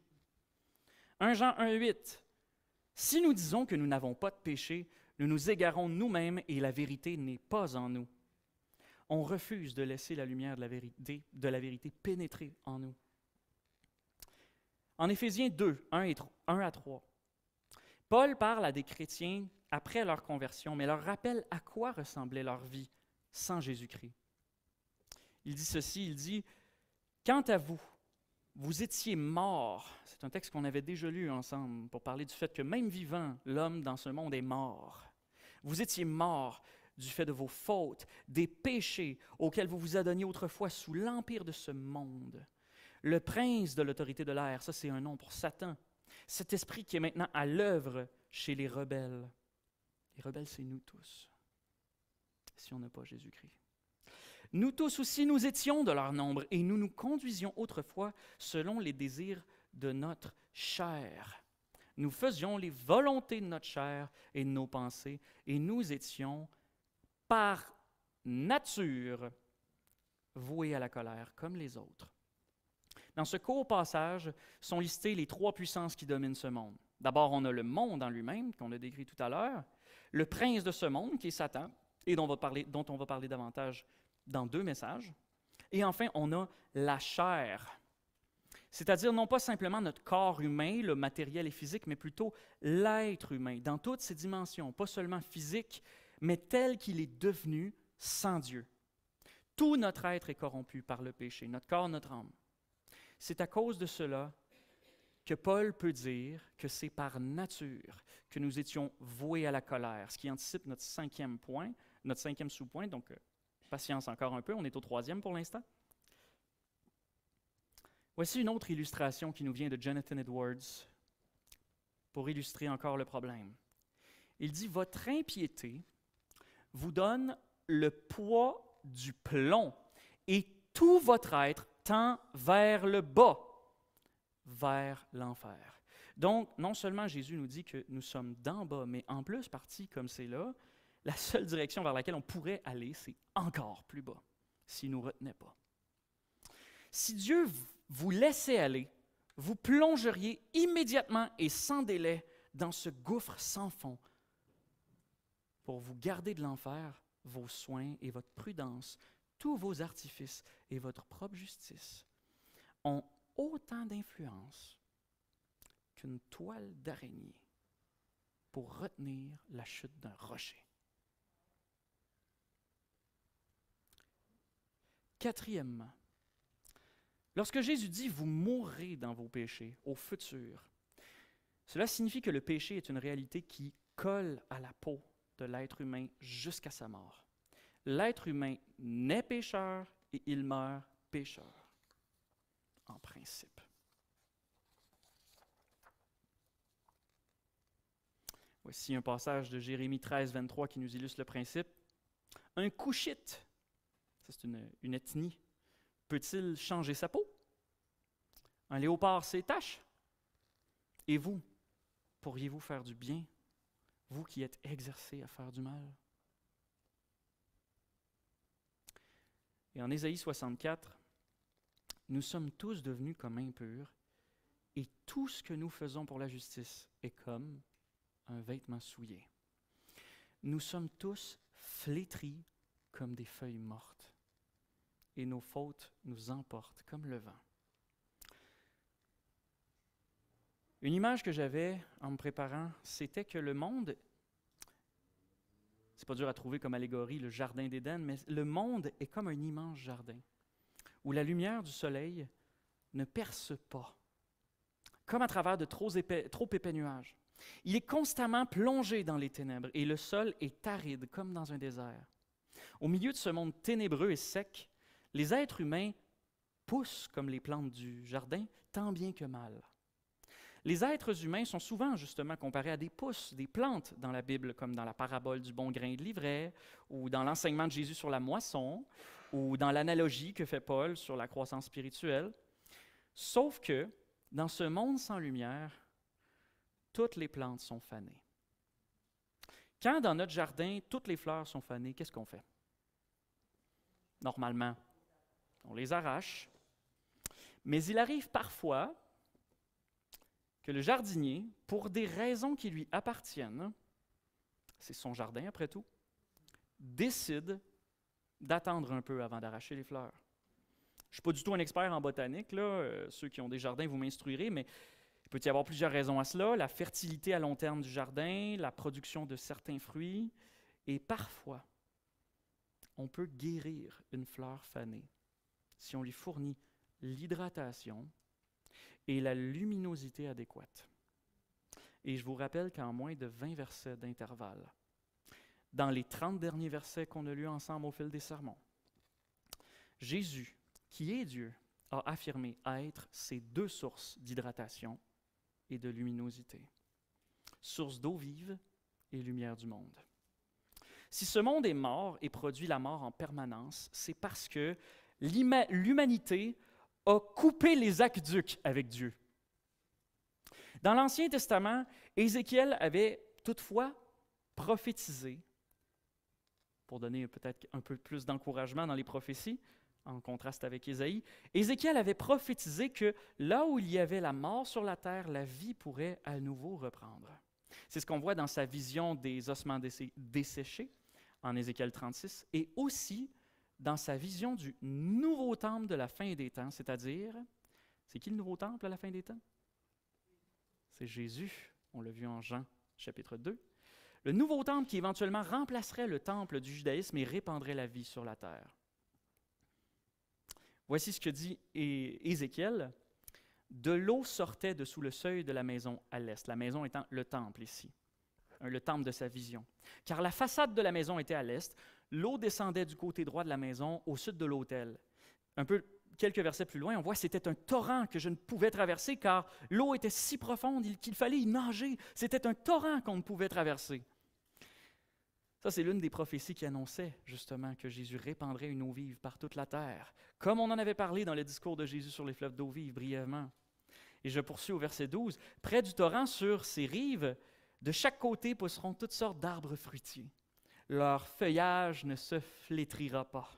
Speaker 1: 1 Jean 1,8 « Si nous disons que nous n'avons pas de péché, nous nous égarons nous-mêmes et la vérité n'est pas en nous. » on refuse de laisser la lumière de la vérité pénétrer en nous. En Éphésiens 2, 1 à 3, Paul parle à des chrétiens après leur conversion, mais leur rappelle à quoi ressemblait leur vie sans Jésus-Christ. Il dit ceci, il dit « Quant à vous, vous étiez morts. » C'est un texte qu'on avait déjà lu ensemble pour parler du fait que même vivant, l'homme dans ce monde est mort. Vous étiez morts du fait de vos fautes, des péchés auxquels vous vous adonniez autrefois sous l'empire de ce monde. Le prince de l'autorité de l'air, ça c'est un nom pour Satan. Cet esprit qui est maintenant à l'œuvre chez les rebelles. Les rebelles, c'est nous tous, si on n'a pas Jésus-Christ. Nous tous aussi, nous étions de leur nombre et nous nous conduisions autrefois selon les désirs de notre chair. Nous faisions les volontés de notre chair et de nos pensées et nous étions par nature voués à la colère comme les autres. Dans ce court passage sont listées les trois puissances qui dominent ce monde. D'abord, on a le monde en lui-même, qu'on a décrit tout à l'heure, le prince de ce monde, qui est Satan, et dont on va parler davantage dans 2 messages. Et enfin, on a la chair, c'est-à-dire non pas simplement notre corps humain, le matériel et physique, mais plutôt l'être humain, dans toutes ses dimensions, pas seulement physique, mais tel qu'il est devenu sans Dieu. Tout notre être est corrompu par le péché, notre corps, notre âme. C'est à cause de cela que Paul peut dire que c'est par nature que nous étions voués à la colère, ce qui anticipe notre 5e point, notre 5e sous-point, donc patience encore un peu, on est au 3e pour l'instant. Voici une autre illustration qui nous vient de Jonathan Edwards pour illustrer encore le problème. Il dit « Votre impiété vous donne le poids du plomb et tout votre être tend vers le bas, vers l'enfer. » Donc, non seulement Jésus nous dit que nous sommes d'en bas, mais en plus, parti comme c'est là, la seule direction vers laquelle on pourrait aller, c'est encore plus bas, s'il ne nous retenait pas. Si Dieu vous laissait aller, vous plongeriez immédiatement et sans délai dans ce gouffre sans fond pour vous garder de l'enfer, vos soins et votre prudence, tous vos artifices et votre propre justice ont autant d'influence qu'une toile d'araignée pour retenir la chute d'un rocher. 4e, lorsque Jésus dit « vous mourrez dans vos péchés » au futur, cela signifie que le péché est une réalité qui colle à la peau de l'être humain jusqu'à sa mort. L'être humain naît pécheur et il meurt pécheur, en principe. Voici un passage de Jérémie 13, 23 qui nous illustre le principe. Un Couchite, ça c'est une ethnie, peut-il changer sa peau? Un léopard ses taches? Et vous, pourriez-vous faire du bien, vous qui êtes exercés à faire du mal? Et en Ésaïe 64, nous sommes tous devenus comme impurs, et tout ce que nous faisons pour la justice est comme un vêtement souillé. Nous sommes tous flétris comme des feuilles mortes, et nos fautes nous emportent comme le vent. Une image que j'avais en me préparant, c'était que le monde, c'est pas dur à trouver comme allégorie, le jardin d'Éden, mais le monde est comme un immense jardin où la lumière du soleil ne perce pas, comme à travers de trop épais nuages. Il est constamment plongé dans les ténèbres et le sol est aride comme dans un désert. Au milieu de ce monde ténébreux et sec, les êtres humains poussent comme les plantes du jardin, tant bien que mal. Les êtres humains sont souvent justement comparés à des pousses, des plantes dans la Bible, comme dans la parabole du bon grain de l'ivraie, ou dans l'enseignement de Jésus sur la moisson, ou dans l'analogie que fait Paul sur la croissance spirituelle. Sauf que, dans ce monde sans lumière, toutes les plantes sont fanées. Quand dans notre jardin, toutes les fleurs sont fanées, qu'est-ce qu'on fait? Normalement, on les arrache. Mais il arrive parfois que le jardinier, pour des raisons qui lui appartiennent, c'est son jardin après tout, décide d'attendre un peu avant d'arracher les fleurs. Je ne suis pas du tout un expert en botanique, là. Ceux qui ont des jardins, vous m'instruirez, mais il peut y avoir plusieurs raisons à cela. La fertilité à long terme du jardin, la production de certains fruits, et parfois, on peut guérir une fleur fanée si on lui fournit l'hydratation et la luminosité adéquate. Et je vous rappelle qu'en moins de 20 versets d'intervalle, dans les 30 derniers versets qu'on a lus ensemble au fil des sermons, Jésus, qui est Dieu, a affirmé être ces deux sources d'hydratation et de luminosité. Source d'eau vive et lumière du monde. Si ce monde est mort et produit la mort en permanence, c'est parce que l'humanité a coupé les aqueducs avec Dieu. Dans l'Ancien Testament, Ézéchiel avait toutefois prophétisé, pour donner peut-être un peu plus d'encouragement dans les prophéties, en contraste avec Ésaïe, Ézéchiel avait prophétisé que là où il y avait la mort sur la terre, la vie pourrait à nouveau reprendre. C'est ce qu'on voit dans sa vision des ossements desséchés en Ézéchiel 36, et aussi dans sa vision du nouveau temple de la fin des temps, c'est-à-dire, c'est qui le nouveau temple à la fin des temps? C'est Jésus, on l'a vu en Jean chapitre 2. Le nouveau temple qui éventuellement remplacerait le temple du judaïsme et répandrait la vie sur la terre. Voici ce que dit Ézéchiel. De l'eau sortait de sous le seuil de la maison à l'est, la maison étant le temple ici, le temple de sa vision. Car la façade de la maison était à l'est, l'eau descendait du côté droit de la maison au sud de l'autel. Quelques versets plus loin, on voit que c'était un torrent que je ne pouvais traverser car l'eau était si profonde qu'il fallait y nager. C'était un torrent qu'on ne pouvait traverser. Ça, c'est l'une des prophéties qui annonçait justement que Jésus répandrait une eau vive par toute la terre, comme on en avait parlé dans le discours de Jésus sur les fleuves d'eau vive brièvement. Et je poursuis au verset 12. Près du torrent, sur ses rives, de chaque côté pousseront toutes sortes d'arbres fruitiers. Leur feuillage ne se flétrira pas.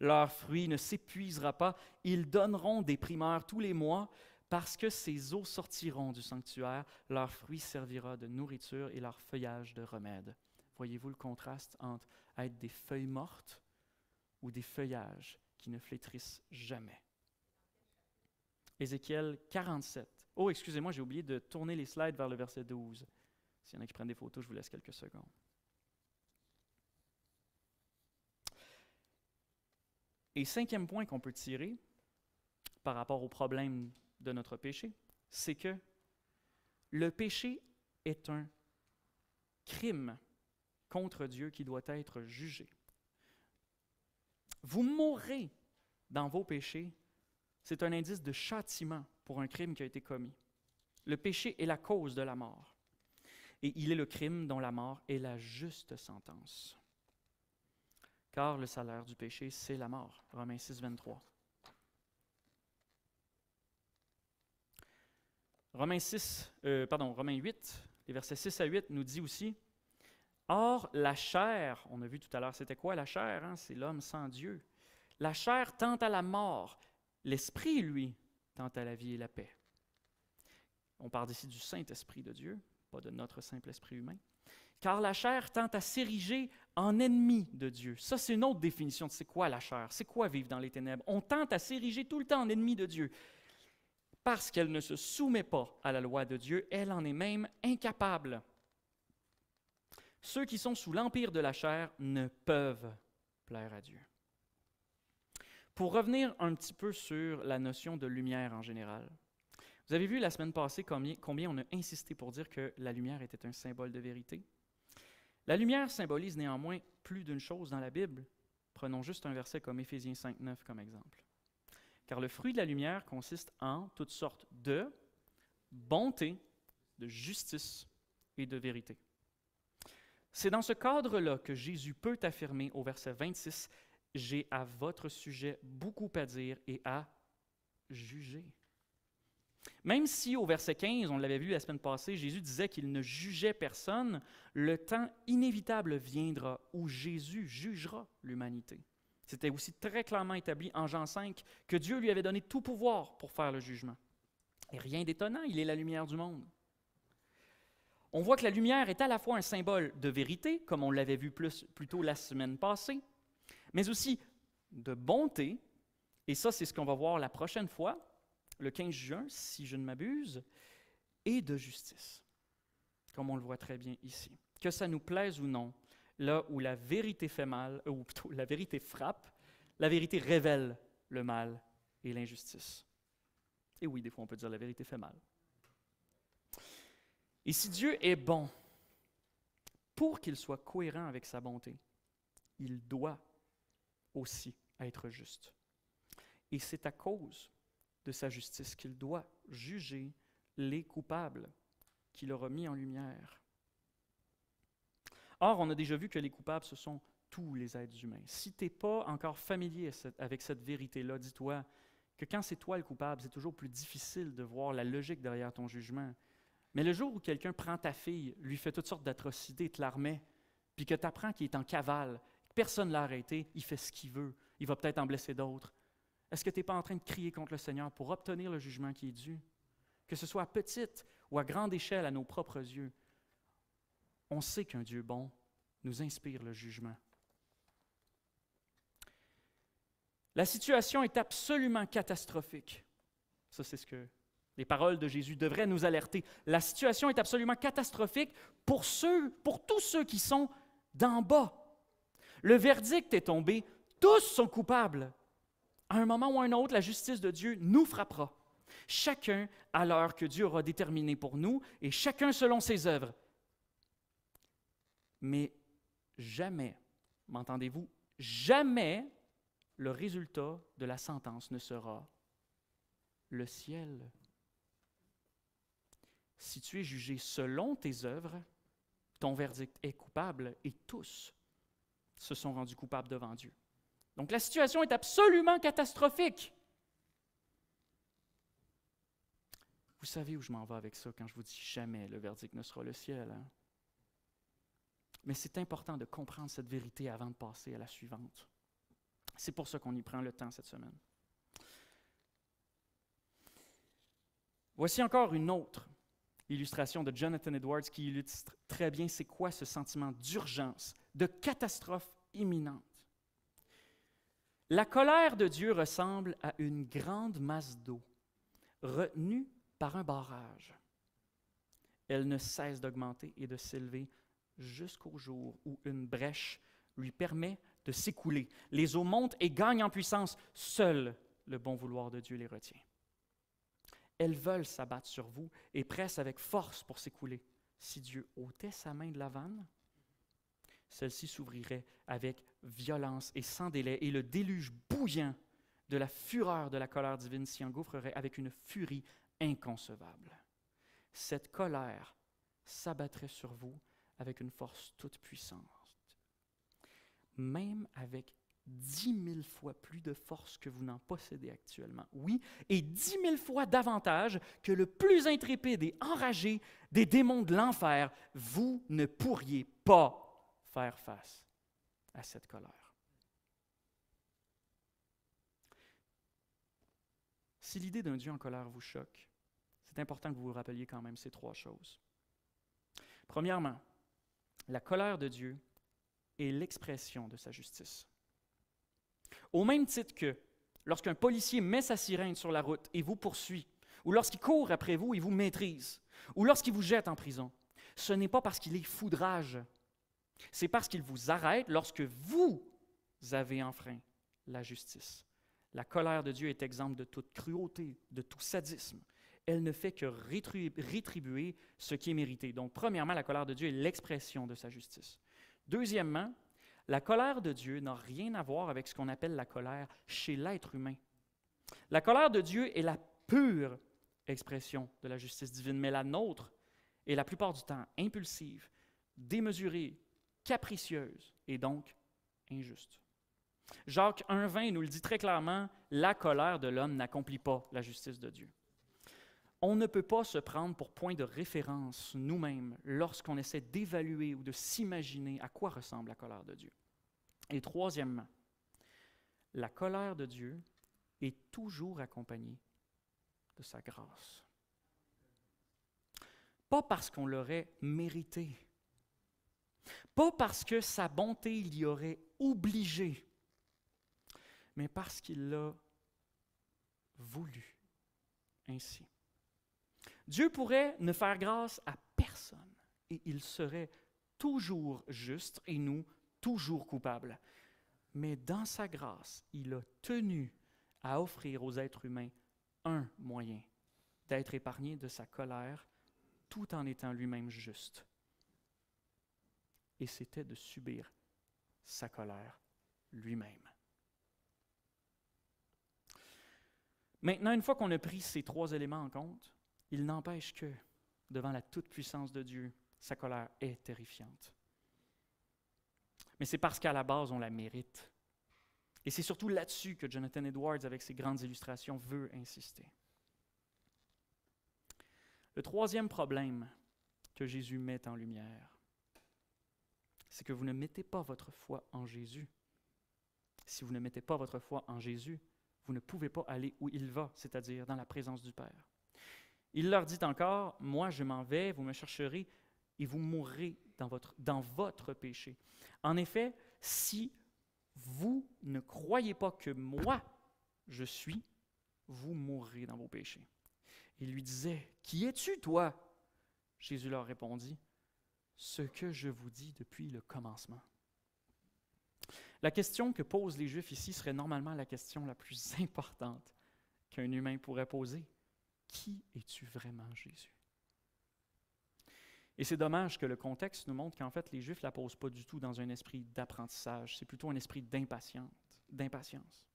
Speaker 1: Leur fruit ne s'épuisera pas. Ils donneront des primeurs tous les mois parce que ces eaux sortiront du sanctuaire. Leur fruit servira de nourriture et leur feuillage de remède. Voyez-vous le contraste entre être des feuilles mortes ou des feuillages qui ne flétrissent jamais? Ézéchiel 47. Oh, excusez-moi, j'ai oublié de tourner les slides vers le verset 12. S'il y en a qui prennent des photos, je vous laisse quelques secondes. Et cinquième point qu'on peut tirer par rapport au problème de notre péché, c'est que le péché est un crime contre Dieu qui doit être jugé. Vous mourrez dans vos péchés, c'est un indice de châtiment pour un crime qui a été commis. Le péché est la cause de la mort. Et il est le crime dont la mort est la juste sentence. Car le salaire du péché, c'est la mort. Romains 6, 23. Romains 8, les versets 6 à 8 nous dit aussi, « Or, la chair, on a vu tout à l'heure, c'était quoi la chair? Hein? C'est l'homme sans Dieu. La chair tend à la mort, l'esprit, lui, tend à la vie et la paix. » On parle ici du Saint-Esprit de Dieu, pas de notre simple esprit humain. « Car la chair tend à s'ériger en ennemi de Dieu. » Ça, c'est une autre définition de c'est quoi la chair, c'est quoi vivre dans les ténèbres. On tente à s'ériger tout le temps en ennemi de Dieu. Parce qu'elle ne se soumet pas à la loi de Dieu, elle en est même incapable. Ceux qui sont sous l'empire de la chair ne peuvent plaire à Dieu. Pour revenir un petit peu sur la notion de lumière en général, vous avez vu la semaine passée combien on a insisté pour dire que la lumière était un symbole de vérité. La lumière symbolise néanmoins plus d'une chose dans la Bible. Prenons juste un verset comme Éphésiens 5, 9 comme exemple. Car le fruit de la lumière consiste en toutes sortes de bonté, de justice et de vérité. C'est dans ce cadre-là que Jésus peut affirmer au verset 26, « J'ai à votre sujet beaucoup à dire et à juger. » Même si au verset 15, on l'avait vu la semaine passée, Jésus disait qu'il ne jugeait personne, le temps inévitable viendra où Jésus jugera l'humanité. C'était aussi très clairement établi en Jean 5 que Dieu lui avait donné tout pouvoir pour faire le jugement. Et rien d'étonnant, il est la lumière du monde. On voit que la lumière est à la fois un symbole de vérité, comme on l'avait vu plus tôt la semaine passée, mais aussi de bonté, et ça, c'est ce qu'on va voir la prochaine fois, le 15 juin, si je ne m'abuse, et de justice, comme on le voit très bien ici. Que ça nous plaise ou non, là où la vérité fait mal, ou plutôt la vérité frappe, la vérité révèle le mal et l'injustice. Et oui, des fois, on peut dire la vérité fait mal. Et si Dieu est bon, pour qu'il soit cohérent avec sa bonté, il doit aussi être juste. Et c'est à cause de sa justice qu'il doit juger les coupables qu'il aura mis en lumière. Or, on a déjà vu que les coupables, ce sont tous les êtres humains. Si tu n'es pas encore familier avec cette vérité-là, dis-toi que quand c'est toi le coupable, c'est toujours plus difficile de voir la logique derrière ton jugement. Mais le jour où quelqu'un prend ta fille, lui fait toutes sortes d'atrocités, te la remet, puis que tu apprends qu'il est en cavale, que personne ne l'a arrêté, il fait ce qu'il veut, il va peut-être en blesser d'autres. Est-ce que tu n'es pas en train de crier contre le Seigneur pour obtenir le jugement qui est dû? Que ce soit à petite ou à grande échelle à nos propres yeux, on sait qu'un Dieu bon nous inspire le jugement. La situation est absolument catastrophique. Ça, c'est ce que les paroles de Jésus devraient nous alerter. La situation est absolument catastrophique pour tous ceux qui sont d'en bas. Le verdict est tombé, tous sont coupables. À un moment ou à un autre, la justice de Dieu nous frappera. Chacun à l'heure que Dieu aura déterminée pour nous et chacun selon ses œuvres. Mais jamais, m'entendez-vous, jamais le résultat de la sentence ne sera le ciel. Si tu es jugé selon tes œuvres, ton verdict est coupable et tous se sont rendus coupables devant Dieu. Donc la situation est absolument catastrophique. Vous savez où je m'en vais avec ça quand je vous dis jamais le verdict ne sera le ciel. Hein? Mais c'est important de comprendre cette vérité avant de passer à la suivante. C'est pour ça qu'on y prend le temps cette semaine. Voici encore une autre illustration de Jonathan Edwards qui illustre très bien c'est quoi ce sentiment d'urgence, de catastrophe imminente. La colère de Dieu ressemble à une grande masse d'eau retenue par un barrage. Elle ne cesse d'augmenter et de s'élever jusqu'au jour où une brèche lui permet de s'écouler. Les eaux montent et gagnent en puissance. Seul le bon vouloir de Dieu les retient. Elles veulent s'abattre sur vous et pressent avec force pour s'écouler. Si Dieu ôtait sa main de la vanne, celle-ci s'ouvrirait avec violence et sans délai, et le déluge bouillant de la fureur de la colère divine s'y engouffrerait avec une furie inconcevable. Cette colère s'abattrait sur vous avec une force toute puissante, même avec 10 000 fois plus de force que vous n'en possédez actuellement. Oui, et 10 000 fois davantage que le plus intrépide et enragé des démons de l'enfer, vous ne pourriez pas faire face à cette colère. Si l'idée d'un Dieu en colère vous choque, c'est important que vous vous rappeliez quand même ces trois choses. Premièrement, la colère de Dieu est l'expression de sa justice. Au même titre que lorsqu'un policier met sa sirène sur la route et vous poursuit, ou lorsqu'il court après vous et vous maîtrise, ou lorsqu'il vous jette en prison, ce n'est pas parce qu'il est fou de rage, c'est parce qu'il vous arrête lorsque vous avez enfreint la justice. La colère de Dieu est exempte de toute cruauté, de tout sadisme. Elle ne fait que rétribuer ce qui est mérité. Donc, premièrement, la colère de Dieu est l'expression de sa justice. Deuxièmement, la colère de Dieu n'a rien à voir avec ce qu'on appelle la colère chez l'être humain. La colère de Dieu est la pure expression de la justice divine, mais la nôtre est la plupart du temps impulsive, démesurée, capricieuse et donc injuste. Jacques 1,20 nous le dit très clairement, la colère de l'homme n'accomplit pas la justice de Dieu. On ne peut pas se prendre pour point de référence nous-mêmes lorsqu'on essaie d'évaluer ou de s'imaginer à quoi ressemble la colère de Dieu. Et troisièmement, la colère de Dieu est toujours accompagnée de sa grâce. Pas parce qu'on l'aurait mérité, pas parce que sa bonté l'y aurait obligé, mais parce qu'il l'a voulu ainsi. Dieu pourrait ne faire grâce à personne et il serait toujours juste et nous toujours coupables. Mais dans sa grâce, il a tenu à offrir aux êtres humains un moyen d'être épargnés de sa colère tout en étant lui-même juste. Et c'était de subir sa colère lui-même. Maintenant, une fois qu'on a pris ces trois éléments en compte, il n'empêche que, devant la toute-puissance de Dieu, sa colère est terrifiante. Mais c'est parce qu'à la base, on la mérite. Et c'est surtout là-dessus que Jonathan Edwards, avec ses grandes illustrations, veut insister. Le troisième problème que Jésus met en lumière, c'est que vous ne mettez pas votre foi en Jésus. Si vous ne mettez pas votre foi en Jésus, vous ne pouvez pas aller où il va, c'est-à-dire dans la présence du Père. Il leur dit encore, « Moi, je m'en vais, vous me chercherez et vous mourrez dans votre péché. » En effet, si vous ne croyez pas que moi, je suis, vous mourrez dans vos péchés. Il lui disait, « Qui es-tu, toi? » Jésus leur répondit, « Ce que je vous dis depuis le commencement. » La question que posent les Juifs ici serait normalement la question la plus importante qu'un humain pourrait poser. Qui es-tu vraiment, Jésus? Et c'est dommage que le contexte nous montre qu'en fait, les Juifs ne la posent pas du tout dans un esprit d'apprentissage, c'est plutôt un esprit d'impatience.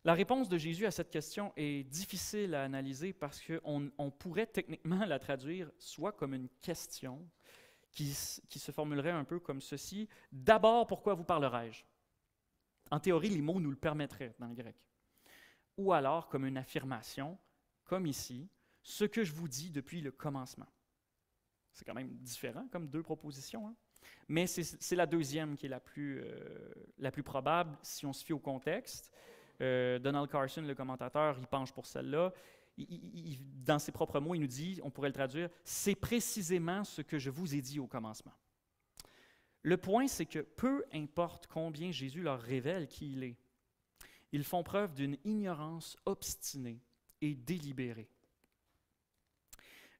Speaker 1: La réponse de Jésus à cette question est difficile à analyser parce qu'on pourrait techniquement la traduire soit comme une question qui se formulerait un peu comme ceci. « D'abord, pourquoi vous parlerai-je? » En théorie, les mots nous le permettraient dans le grec. Ou alors comme une affirmation, comme ici, « Ce que je vous dis depuis le commencement. » C'est quand même différent comme deux propositions, hein? Mais c'est la deuxième qui est la plus probable si on se fie au contexte. Donald Carson, le commentateur, il penche pour celle-là. Dans ses propres mots, il nous dit, on pourrait le traduire, « C'est précisément ce que je vous ai dit au commencement. » Le point, c'est que peu importe combien Jésus leur révèle qui il est, ils font preuve d'une ignorance obstinée et délibérée.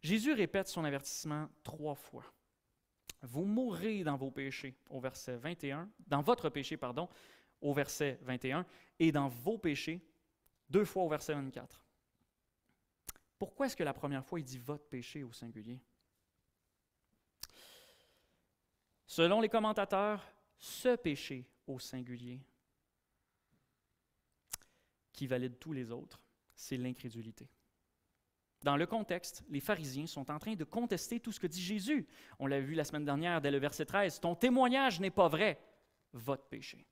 Speaker 1: Jésus répète son avertissement 3 fois. Vous mourrez dans vos péchés, au verset 21, dans votre péché, pardon, au verset 21, et dans vos péchés, 2 fois au verset 24. Pourquoi est-ce que la première fois, il dit « votre péché » au singulier? Selon les commentateurs, ce péché au singulier, qui valide tous les autres, c'est l'incrédulité. Dans le contexte, les pharisiens sont en train de contester tout ce que dit Jésus. On l'a vu la semaine dernière dès le verset 13. « Ton témoignage n'est pas vrai, votre péché. »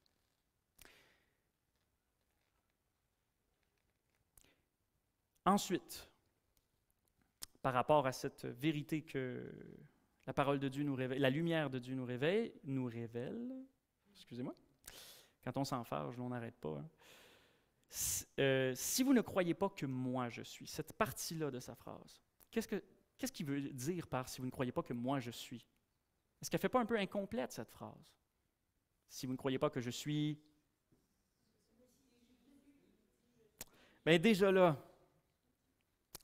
Speaker 1: Ensuite, par rapport à cette vérité que la parole de Dieu nous révèle, la lumière de Dieu nous révèle, excusez-moi, quand on s'en fâche, on n'arrête pas. Hein. Si vous ne croyez pas que moi je suis, cette partie-là de sa phrase, qu'est-ce qu'il veut dire par « si vous ne croyez pas que moi je suis » ? Est-ce qu'elle ne fait pas un peu incomplète cette phrase? Si vous ne croyez pas que je suis... Bien déjà là,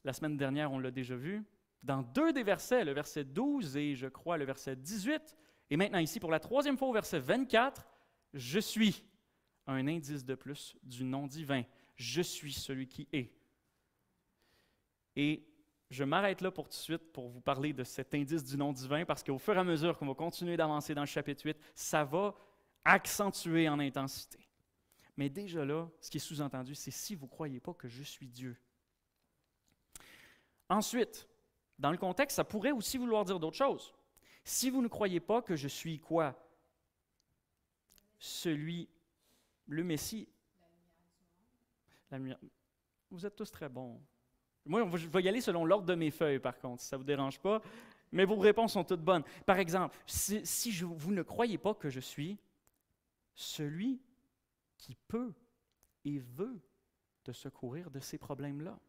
Speaker 1: la semaine dernière, on l'a déjà vu, dans 2 des versets, le verset 12 et je crois le verset 18, et maintenant ici pour la 3e fois au verset 24, « Je suis » un indice de plus du nom divin. Je suis celui qui est. Et je m'arrête là pour tout de suite pour vous parler de cet indice du nom divin parce qu'au fur et à mesure qu'on va continuer d'avancer dans le chapitre 8, ça va accentuer en intensité. Mais déjà là, ce qui est sous-entendu, c'est si vous ne croyez pas que je suis Dieu. Ensuite, dans le contexte, ça pourrait aussi vouloir dire d'autres choses. Si vous ne croyez pas que je suis quoi? Le Messie. La lumière. Vous êtes tous très bons. Moi, je vais y aller selon l'ordre de mes feuilles, par contre, si ça ne vous dérange pas. Mais vos réponses sont toutes bonnes. Par exemple, si vous ne croyez pas que je suis celui qui peut et veut te secourir de ces problèmes-là.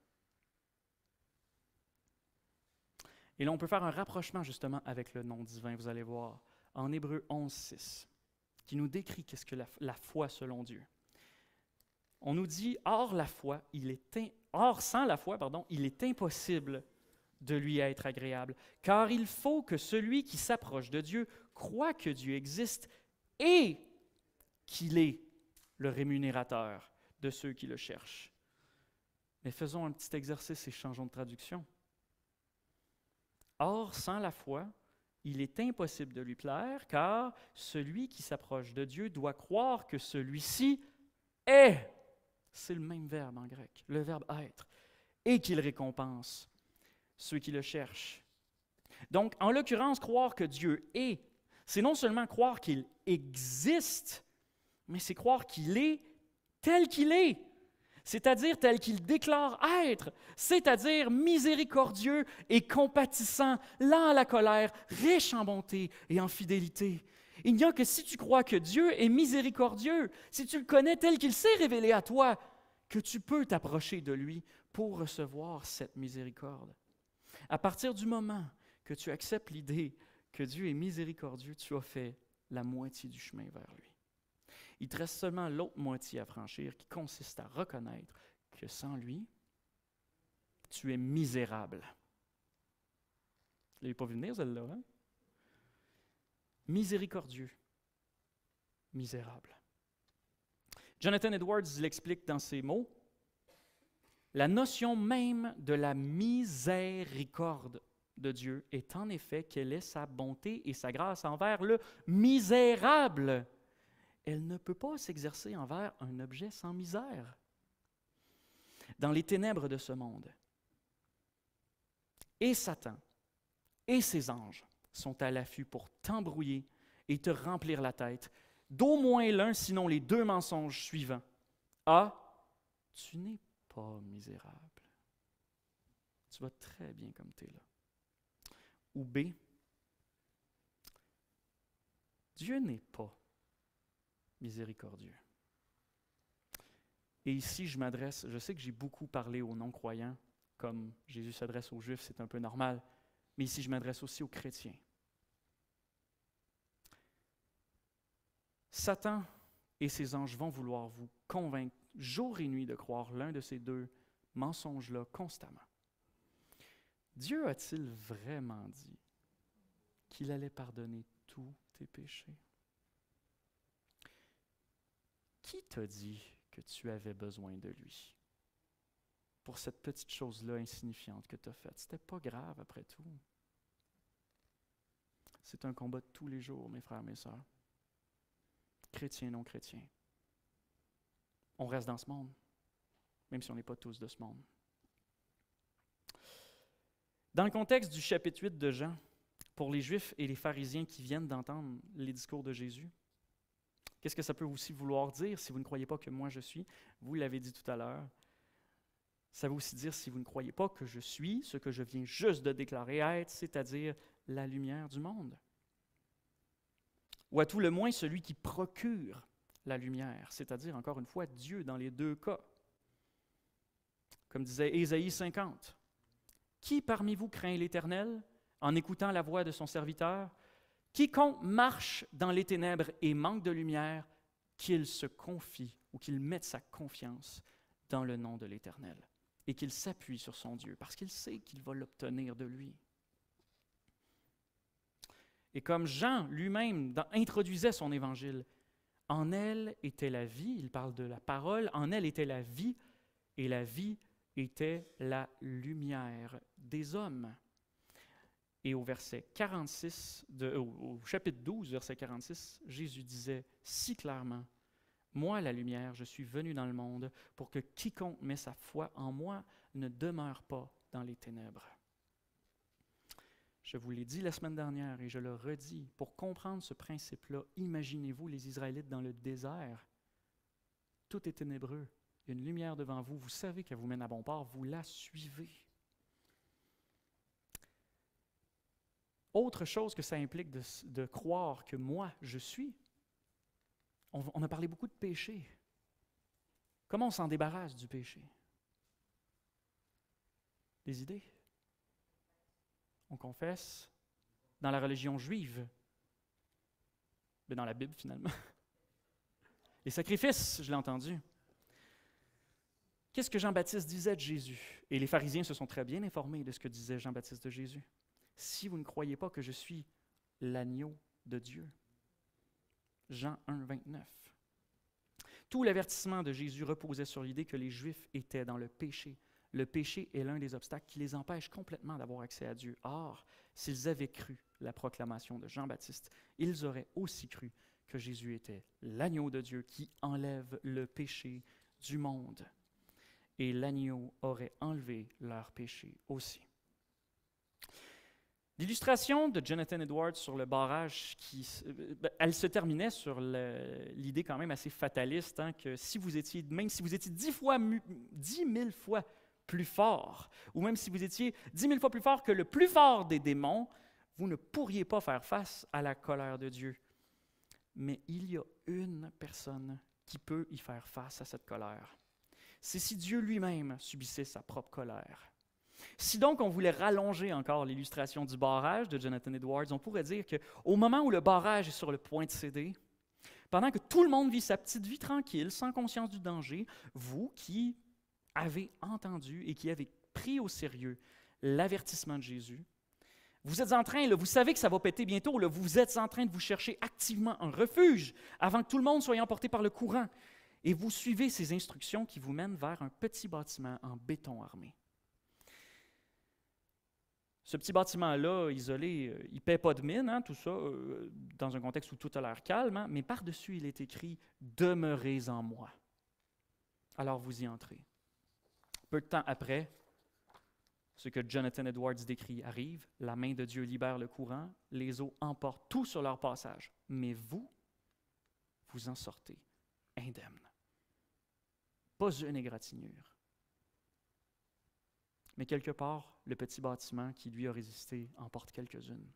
Speaker 1: Et là, on peut faire un rapprochement justement avec le nom divin, vous allez voir, en Hébreux 11, 6, qui nous décrit qu'est-ce que la foi selon Dieu. on nous dit, or sans la foi, il est impossible de lui être agréable, car il faut que celui qui s'approche de Dieu croit que Dieu existe et qu'il est le rémunérateur de ceux qui le cherchent. Mais faisons un petit exercice et changeons de traduction. Or, sans la foi, il est impossible de lui plaire, car celui qui s'approche de Dieu doit croire que celui-ci est. C'est le même verbe en grec, le verbe être, et qu'il récompense ceux qui le cherchent. Donc, en l'occurrence, croire que Dieu est, c'est non seulement croire qu'il existe, mais c'est croire qu'il est tel qu'il est, c'est-à-dire tel qu'il déclare être, c'est-à-dire miséricordieux et compatissant, lent à la colère, riche en bonté et en fidélité. Il n'y a que si tu crois que Dieu est miséricordieux, si tu le connais tel qu'il s'est révélé à toi, que tu peux t'approcher de lui pour recevoir cette miséricorde. À partir du moment que tu acceptes l'idée que Dieu est miséricordieux, tu as fait la moitié du chemin vers lui. Il te reste seulement l'autre moitié à franchir qui consiste à reconnaître que sans lui, tu es misérable. Vous ne l'avez pas vu venir, celle-là, hein? Miséricordieux, misérable. Jonathan Edwards l'explique dans ces mots. La notion même de la miséricorde de Dieu est en effet qu'elle est sa bonté et sa grâce envers le misérable. Elle ne peut pas s'exercer envers un objet sans misère. Dans les ténèbres de ce monde, et Satan et ses anges sont à l'affût pour t'embrouiller et te remplir la tête d'au moins l'un, sinon les deux mensonges suivants. A, tu n'es pas misérable. Tu vas très bien comme tu es là. Ou B, Dieu n'est pas miséricordieux. Et ici, je sais que j'ai beaucoup parlé aux non-croyants, comme Jésus s'adresse aux Juifs, c'est un peu normal, mais ici, je m'adresse aussi aux chrétiens. Satan et ses anges vont vouloir vous convaincre jour et nuit de croire l'un de ces deux mensonges-là constamment. Dieu a-t-il vraiment dit qu'il allait pardonner tous tes péchés? Qui t'a dit que tu avais besoin de lui pour cette petite chose-là insignifiante que tu as faite? C'était pas grave après tout. C'est un combat de tous les jours, mes frères, mes sœurs. Chrétiens, non chrétiens. On reste dans ce monde, même si on n'est pas tous de ce monde. Dans le contexte du chapitre 8 de Jean, pour les Juifs et les pharisiens qui viennent d'entendre les discours de Jésus, qu'est-ce que ça peut aussi vouloir dire si vous ne croyez pas que moi je suis? Vous l'avez dit tout à l'heure. Ça veut aussi dire si vous ne croyez pas que je suis ce que je viens juste de déclarer être, c'est-à-dire la lumière du monde. Ou à tout le moins celui qui procure la lumière, c'est-à-dire encore une fois Dieu dans les deux cas. Comme disait Ésaïe 50. Qui parmi vous craint l'Éternel en écoutant la voix de son serviteur? Quiconque marche dans les ténèbres et manque de lumière, qu'il se confie ou qu'il mette sa confiance dans le nom de l'Éternel et qu'il s'appuie sur son Dieu parce qu'il sait qu'il va l'obtenir de lui. Et comme Jean lui-même introduisait son évangile, en elle était la vie, il parle de la parole, en elle était la vie et la vie était la lumière des hommes. Et au verset 46, au chapitre 12, verset 46, Jésus disait si clairement, « Moi, la lumière, je suis venu dans le monde pour que quiconque met sa foi en moi ne demeure pas dans les ténèbres. » Je vous l'ai dit la semaine dernière et je le redis, pour comprendre ce principe-là, imaginez-vous les Israélites dans le désert. Tout est ténébreux. Il y a une lumière devant vous. Vous savez qu'elle vous mène à bon port. Vous la suivez. Autre chose que ça implique de croire que moi, je suis. On a parlé beaucoup de péché. Comment on s'en débarrasse du péché? Des idées? On confesse dans la religion juive, mais dans la Bible finalement. Les sacrifices, je l'ai entendu. Qu'est-ce que Jean-Baptiste disait de Jésus? Et les pharisiens se sont très bien informés de ce que disait Jean-Baptiste de Jésus. Si vous ne croyez pas que je suis l'agneau de Dieu. Jean 1, 29. Tout l'avertissement de Jésus reposait sur l'idée que les Juifs étaient dans le péché. Le péché est l'un des obstacles qui les empêche complètement d'avoir accès à Dieu. Or, s'ils avaient cru la proclamation de Jean-Baptiste, ils auraient aussi cru que Jésus était l'agneau de Dieu qui enlève le péché du monde. Et l'agneau aurait enlevé leur péché aussi. L'illustration de Jonathan Edwards sur le barrage, elle se terminait sur l'idée quand même assez fataliste que même si vous étiez 10 000 fois plus fort, ou même si vous étiez 10 000 fois plus fort que le plus fort des démons, vous ne pourriez pas faire face à la colère de Dieu. Mais il y a une personne qui peut y faire face à cette colère. C'est si Dieu lui-même subissait sa propre colère. Si donc on voulait rallonger encore l'illustration du barrage de Jonathan Edwards, on pourrait dire qu'au moment où le barrage est sur le point de céder, pendant que tout le monde vit sa petite vie tranquille, sans conscience du danger, vous qui avez entendu et qui avez pris au sérieux l'avertissement de Jésus, vous êtes en train, vous savez que ça va péter bientôt, vous êtes en train de vous chercher activement un refuge avant que tout le monde soit emporté par le courant. Et vous suivez ces instructions qui vous mènent vers un petit bâtiment en béton armé. Ce petit bâtiment-là, isolé, il ne paie pas de mine, tout ça, dans un contexte où tout a l'air calme, mais par-dessus, il est écrit « Demeurez en moi ». Alors vous y entrez. Peu de temps après, ce que Jonathan Edwards décrit arrive, la main de Dieu libère le courant, les eaux emportent tout sur leur passage, mais vous en sortez indemne. Pas une égratignure. Mais quelque part, le petit bâtiment qui lui a résisté en porte quelques-unes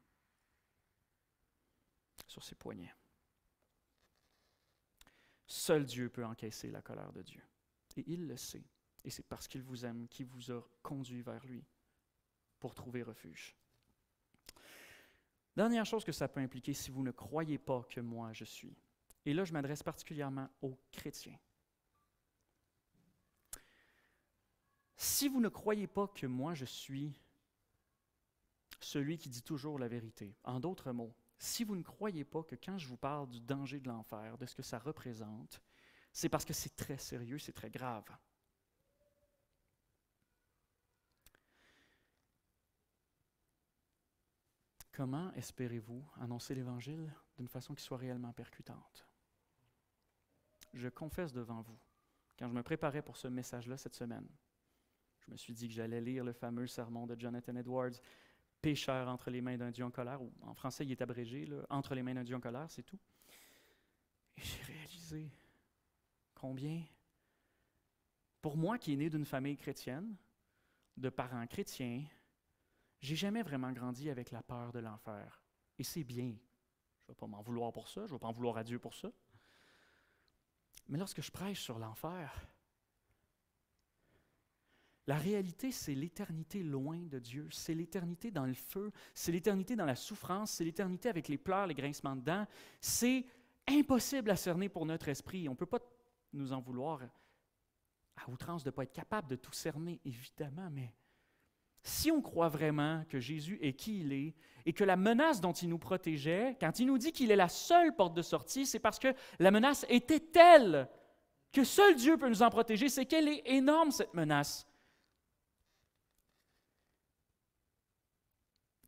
Speaker 1: sur ses poignets. Seul Dieu peut encaisser la colère de Dieu. Et il le sait. Et c'est parce qu'il vous aime qu'il vous a conduit vers lui pour trouver refuge. Dernière chose que ça peut impliquer si vous ne croyez pas que moi je suis. Et là, je m'adresse particulièrement aux chrétiens. Si vous ne croyez pas que moi je suis celui qui dit toujours la vérité, en d'autres mots, si vous ne croyez pas que quand je vous parle du danger de l'enfer, de ce que ça représente, c'est parce que c'est très sérieux, c'est très grave. Comment espérez-vous annoncer l'Évangile d'une façon qui soit réellement percutante? Je confesse devant vous, quand je me préparais pour ce message-là cette semaine, je me suis dit que j'allais lire le fameux sermon de Jonathan Edwards, « Pécheur entre les mains d'un Dieu en colère », ou en français il est abrégé, « Entre les mains d'un Dieu en colère », c'est tout. Et j'ai réalisé combien, pour moi qui est né d'une famille chrétienne, de parents chrétiens, j'ai jamais vraiment grandi avec la peur de l'enfer. Et c'est bien. Je ne vais pas m'en vouloir pour ça, je ne vais pas en vouloir à Dieu pour ça. Mais lorsque je prêche sur l'enfer, la réalité, c'est l'éternité loin de Dieu. C'est l'éternité dans le feu, c'est l'éternité dans la souffrance, c'est l'éternité avec les pleurs, les grincements de dents. C'est impossible à cerner pour notre esprit. On ne peut pas nous en vouloir à outrance de ne pas être capable de tout cerner, évidemment, mais si on croit vraiment que Jésus est qui il est et que la menace dont il nous protégeait, quand il nous dit qu'il est la seule porte de sortie, c'est parce que la menace était telle que seul Dieu peut nous en protéger. C'est qu'elle est énorme, cette menace.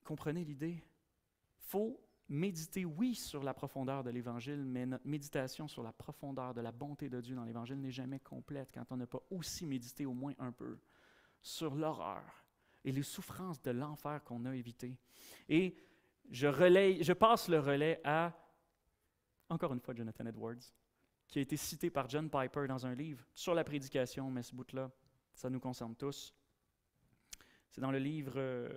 Speaker 1: Comprenez l'idée? Il faut méditer, oui, sur la profondeur de l'Évangile, mais notre méditation sur la profondeur de la bonté de Dieu dans l'Évangile n'est jamais complète quand on n'a pas aussi médité au moins un peu sur l'horreur et les souffrances de l'enfer qu'on a évité. Et je passe le relais à, encore une fois, Jonathan Edwards, qui a été cité par John Piper dans un livre sur la prédication, mais ce bout-là, ça nous concerne tous. C'est dans le livre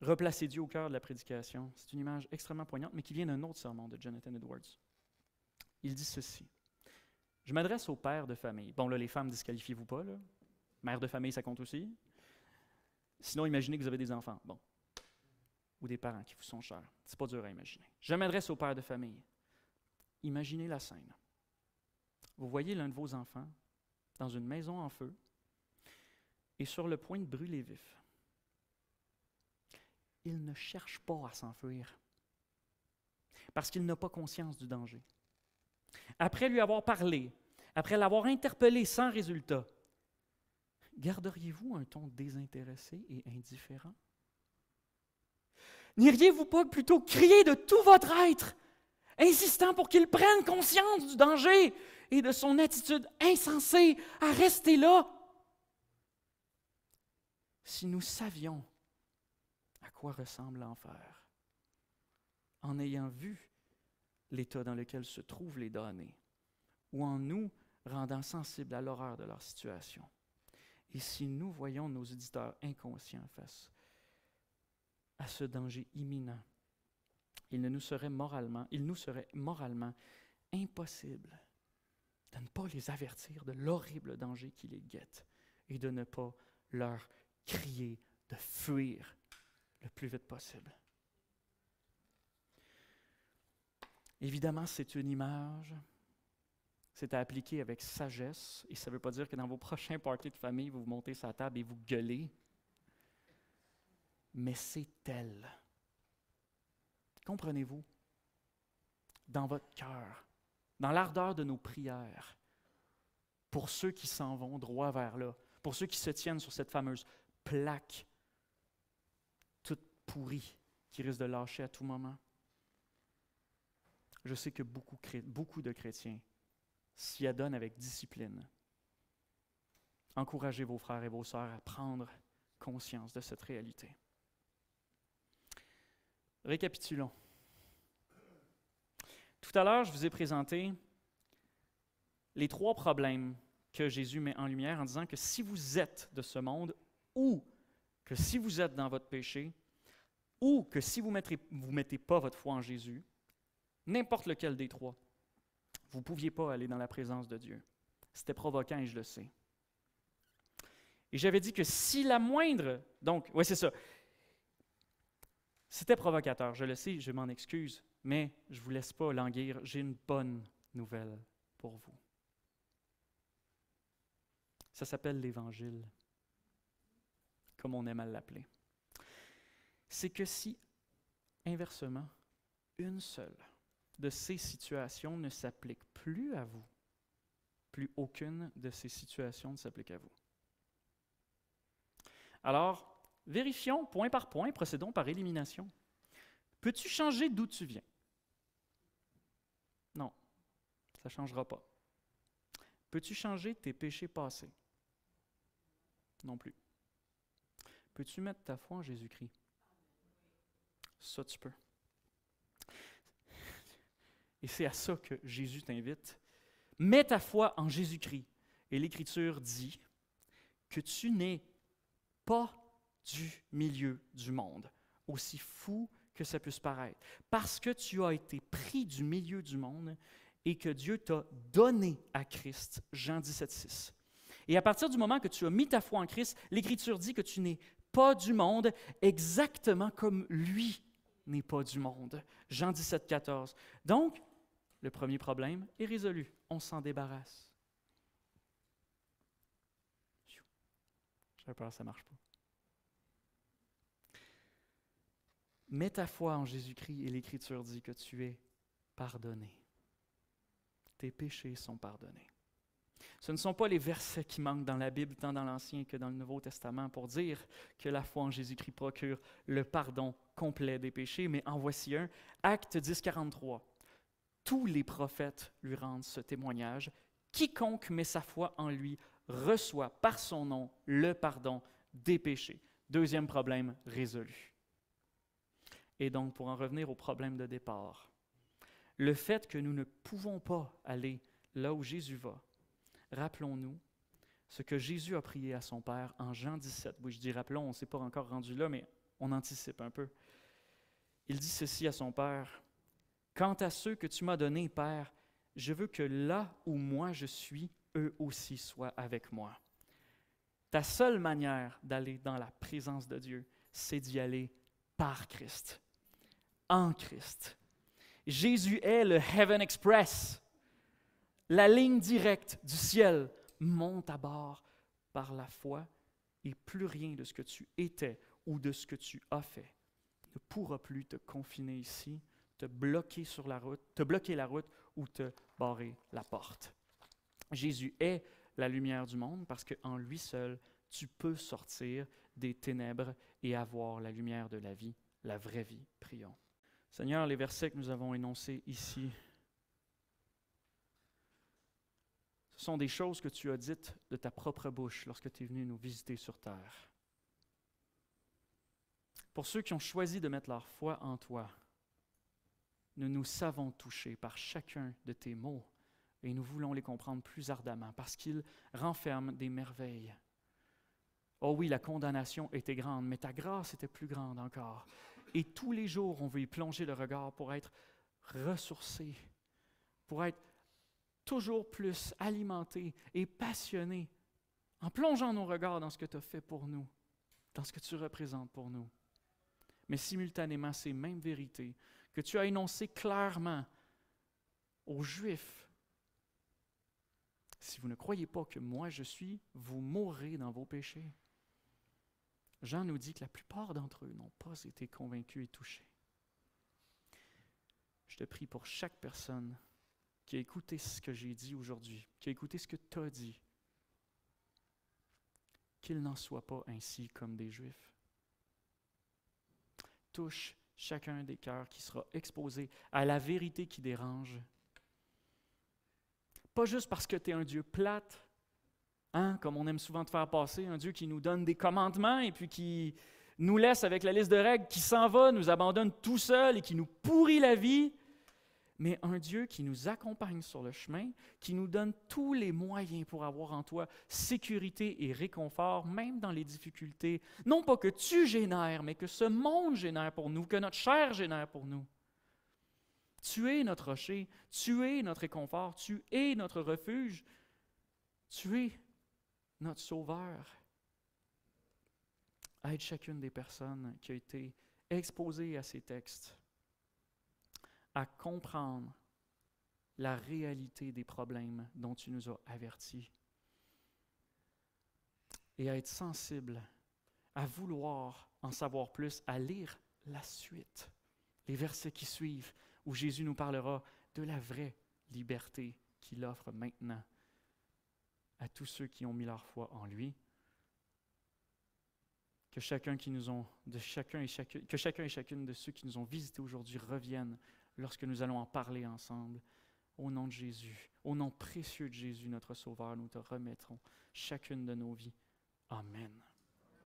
Speaker 1: Replacer Dieu au cœur de la prédication. C'est une image extrêmement poignante, mais qui vient d'un autre sermon de Jonathan Edwards. Il dit ceci. Je m'adresse aux pères de famille. Bon, là, les femmes, disqualifiez-vous pas, là. Mère de famille, ça compte aussi. Sinon, imaginez que vous avez des enfants. Bon. Ou des parents qui vous sont chers. C'est pas dur à imaginer. Je m'adresse aux pères de famille. Imaginez la scène. Vous voyez l'un de vos enfants dans une maison en feu, est sur le point de brûler vif. Il ne cherche pas à s'enfuir parce qu'il n'a pas conscience du danger. Après lui avoir parlé, après l'avoir interpellé sans résultat, garderiez-vous un ton désintéressé et indifférent? N'iriez-vous pas plutôt crier de tout votre être, insistant pour qu'il prenne conscience du danger et de son attitude insensée à rester là? Si nous savions à quoi ressemble l'enfer, en ayant vu l'état dans lequel se trouvent les damnés, ou en nous rendant sensibles à l'horreur de leur situation, et si nous voyons nos auditeurs inconscients face à ce danger imminent, il nous serait moralement impossible de ne pas les avertir de l'horrible danger qui les guette et de ne pas leur crier de fuir le plus vite possible. Évidemment, c'est une image. C'est à appliquer avec sagesse. Et ça ne veut pas dire que dans vos prochains parties de famille, vous vous montez sur la table et vous gueulez. Mais c'est tel. Comprenez-vous? Dans votre cœur, dans l'ardeur de nos prières, pour ceux qui s'en vont droit vers là, pour ceux qui se tiennent sur cette fameuse plaque toute pourrie qui risque de lâcher à tout moment. Je sais que beaucoup de chrétiens s'y adonnent avec discipline. Encouragez vos frères et vos sœurs à prendre conscience de cette réalité. Récapitulons. Tout à l'heure, je vous ai présenté les 3 problèmes que Jésus met en lumière en disant que si vous êtes de ce monde, ou que si vous êtes dans votre péché, ou que si vous ne mettez pas votre foi en Jésus, n'importe lequel des 3, vous ne pouviez pas aller dans la présence de Dieu. C'était provoquant et je le sais. Et j'avais dit que si la moindre... Donc, oui, c'est ça. C'était provocateur, je le sais, je m'en excuse, mais je ne vous laisse pas languir. J'ai une bonne nouvelle pour vous. Ça s'appelle l'Évangile, comme on aime à l'appeler. C'est que si, inversement, une seule de ces situations ne s'applique plus à vous, plus aucune de ces situations ne s'applique à vous. Alors, vérifions point par point, procédons par élimination. Peux-tu changer d'où tu viens? Non, ça ne changera pas. Peux-tu changer tes péchés passés? Non plus. Peux-tu mettre ta foi en Jésus-Christ? Ça, tu peux. Et c'est à ça que Jésus t'invite. Mets ta foi en Jésus-Christ. Et l'Écriture dit que tu n'es pas du milieu du monde, aussi fou que ça puisse paraître. Parce que tu as été pris du milieu du monde et que Dieu t'a donné à Christ, Jean 17,6. Et à partir du moment que tu as mis ta foi en Christ, l'Écriture dit que tu n'es pas du monde, exactement comme lui n'est pas du monde. Jean 17,14. Donc, le premier problème est résolu. On s'en débarrasse. J'avais peur que ça ne marche pas. Mets ta foi en Jésus-Christ et l'Écriture dit que tu es pardonné. Tes péchés sont pardonnés. Ce ne sont pas les versets qui manquent dans la Bible, tant dans l'Ancien que dans le Nouveau Testament, pour dire que la foi en Jésus-Christ procure le pardon complet des péchés, mais en voici un, Actes 10, 43. Tous les prophètes lui rendent ce témoignage. Quiconque met sa foi en lui reçoit par son nom le pardon des péchés. Deuxième problème résolu. Et donc, pour en revenir au problème de départ, le fait que nous ne pouvons pas aller là où Jésus va, rappelons-nous ce que Jésus a prié à son Père en Jean 17. Oui, je dis rappelons, on ne s'est pas encore rendu là, mais on anticipe un peu. Il dit ceci à son Père, « Quant à ceux que tu m'as donnés, Père, je veux que là où moi je suis, eux aussi soient avec moi. » Ta seule manière d'aller dans la présence de Dieu, c'est d'y aller par Christ, en Christ. Jésus est le Heaven Express, la ligne directe du ciel monte à bord par la foi et plus rien de ce que tu étais ou de ce que tu as fait ne pourra plus te confiner ici, te bloquer la route ou te barrer la porte. Jésus est la lumière du monde parce qu'en lui seul, tu peux sortir des ténèbres et avoir la lumière de la vie, la vraie vie. Prions. Seigneur, les versets que nous avons énoncés ici, ce sont des choses que tu as dites de ta propre bouche lorsque tu es venu nous visiter sur terre. Pour ceux qui ont choisi de mettre leur foi en toi, nous nous savons touchés par chacun de tes mots et nous voulons les comprendre plus ardemment parce qu'ils renferment des merveilles. Oh oui, la condamnation était grande, mais ta grâce était plus grande encore. Et tous les jours, on veut y plonger le regard pour être ressourcé, pour être toujours plus alimenté et passionné en plongeant nos regards dans ce que tu as fait pour nous, dans ce que tu représentes pour nous. Mais simultanément, ces mêmes vérités que tu as énoncées clairement aux Juifs. Si vous ne croyez pas que moi je suis, vous mourrez dans vos péchés. Jean nous dit que la plupart d'entre eux n'ont pas été convaincus et touchés. Je te prie pour chaque personne qui a écouté ce que j'ai dit aujourd'hui, qui a écouté ce que tu as dit, qu'il n'en soit pas ainsi comme des Juifs. Touche chacun des cœurs qui sera exposé à la vérité qui dérange. Pas juste parce que tu es un Dieu plate, comme on aime souvent te faire passer, un Dieu qui nous donne des commandements et puis qui nous laisse avec la liste de règles, qui s'en va, nous abandonne tout seul et qui nous pourrit la vie, mais un Dieu qui nous accompagne sur le chemin, qui nous donne tous les moyens pour avoir en toi sécurité et réconfort, même dans les difficultés. Non pas que tu génères, mais que ce monde génère pour nous, que notre chair génère pour nous. Tu es notre rocher, tu es notre réconfort, tu es notre refuge, tu es notre sauveur. Aide chacune des personnes qui a été exposée à ces textes à comprendre la réalité des problèmes dont tu nous as avertis et à être sensible, à vouloir en savoir plus, à lire la suite, les versets qui suivent, où Jésus nous parlera de la vraie liberté qu'il offre maintenant à tous ceux qui ont mis leur foi en lui. Que chacun et chacune de ceux qui nous ont visités aujourd'hui reviennent lorsque nous allons en parler ensemble. Au nom de Jésus, au nom précieux de Jésus, notre Sauveur, nous te remettrons chacune de nos vies. Amen.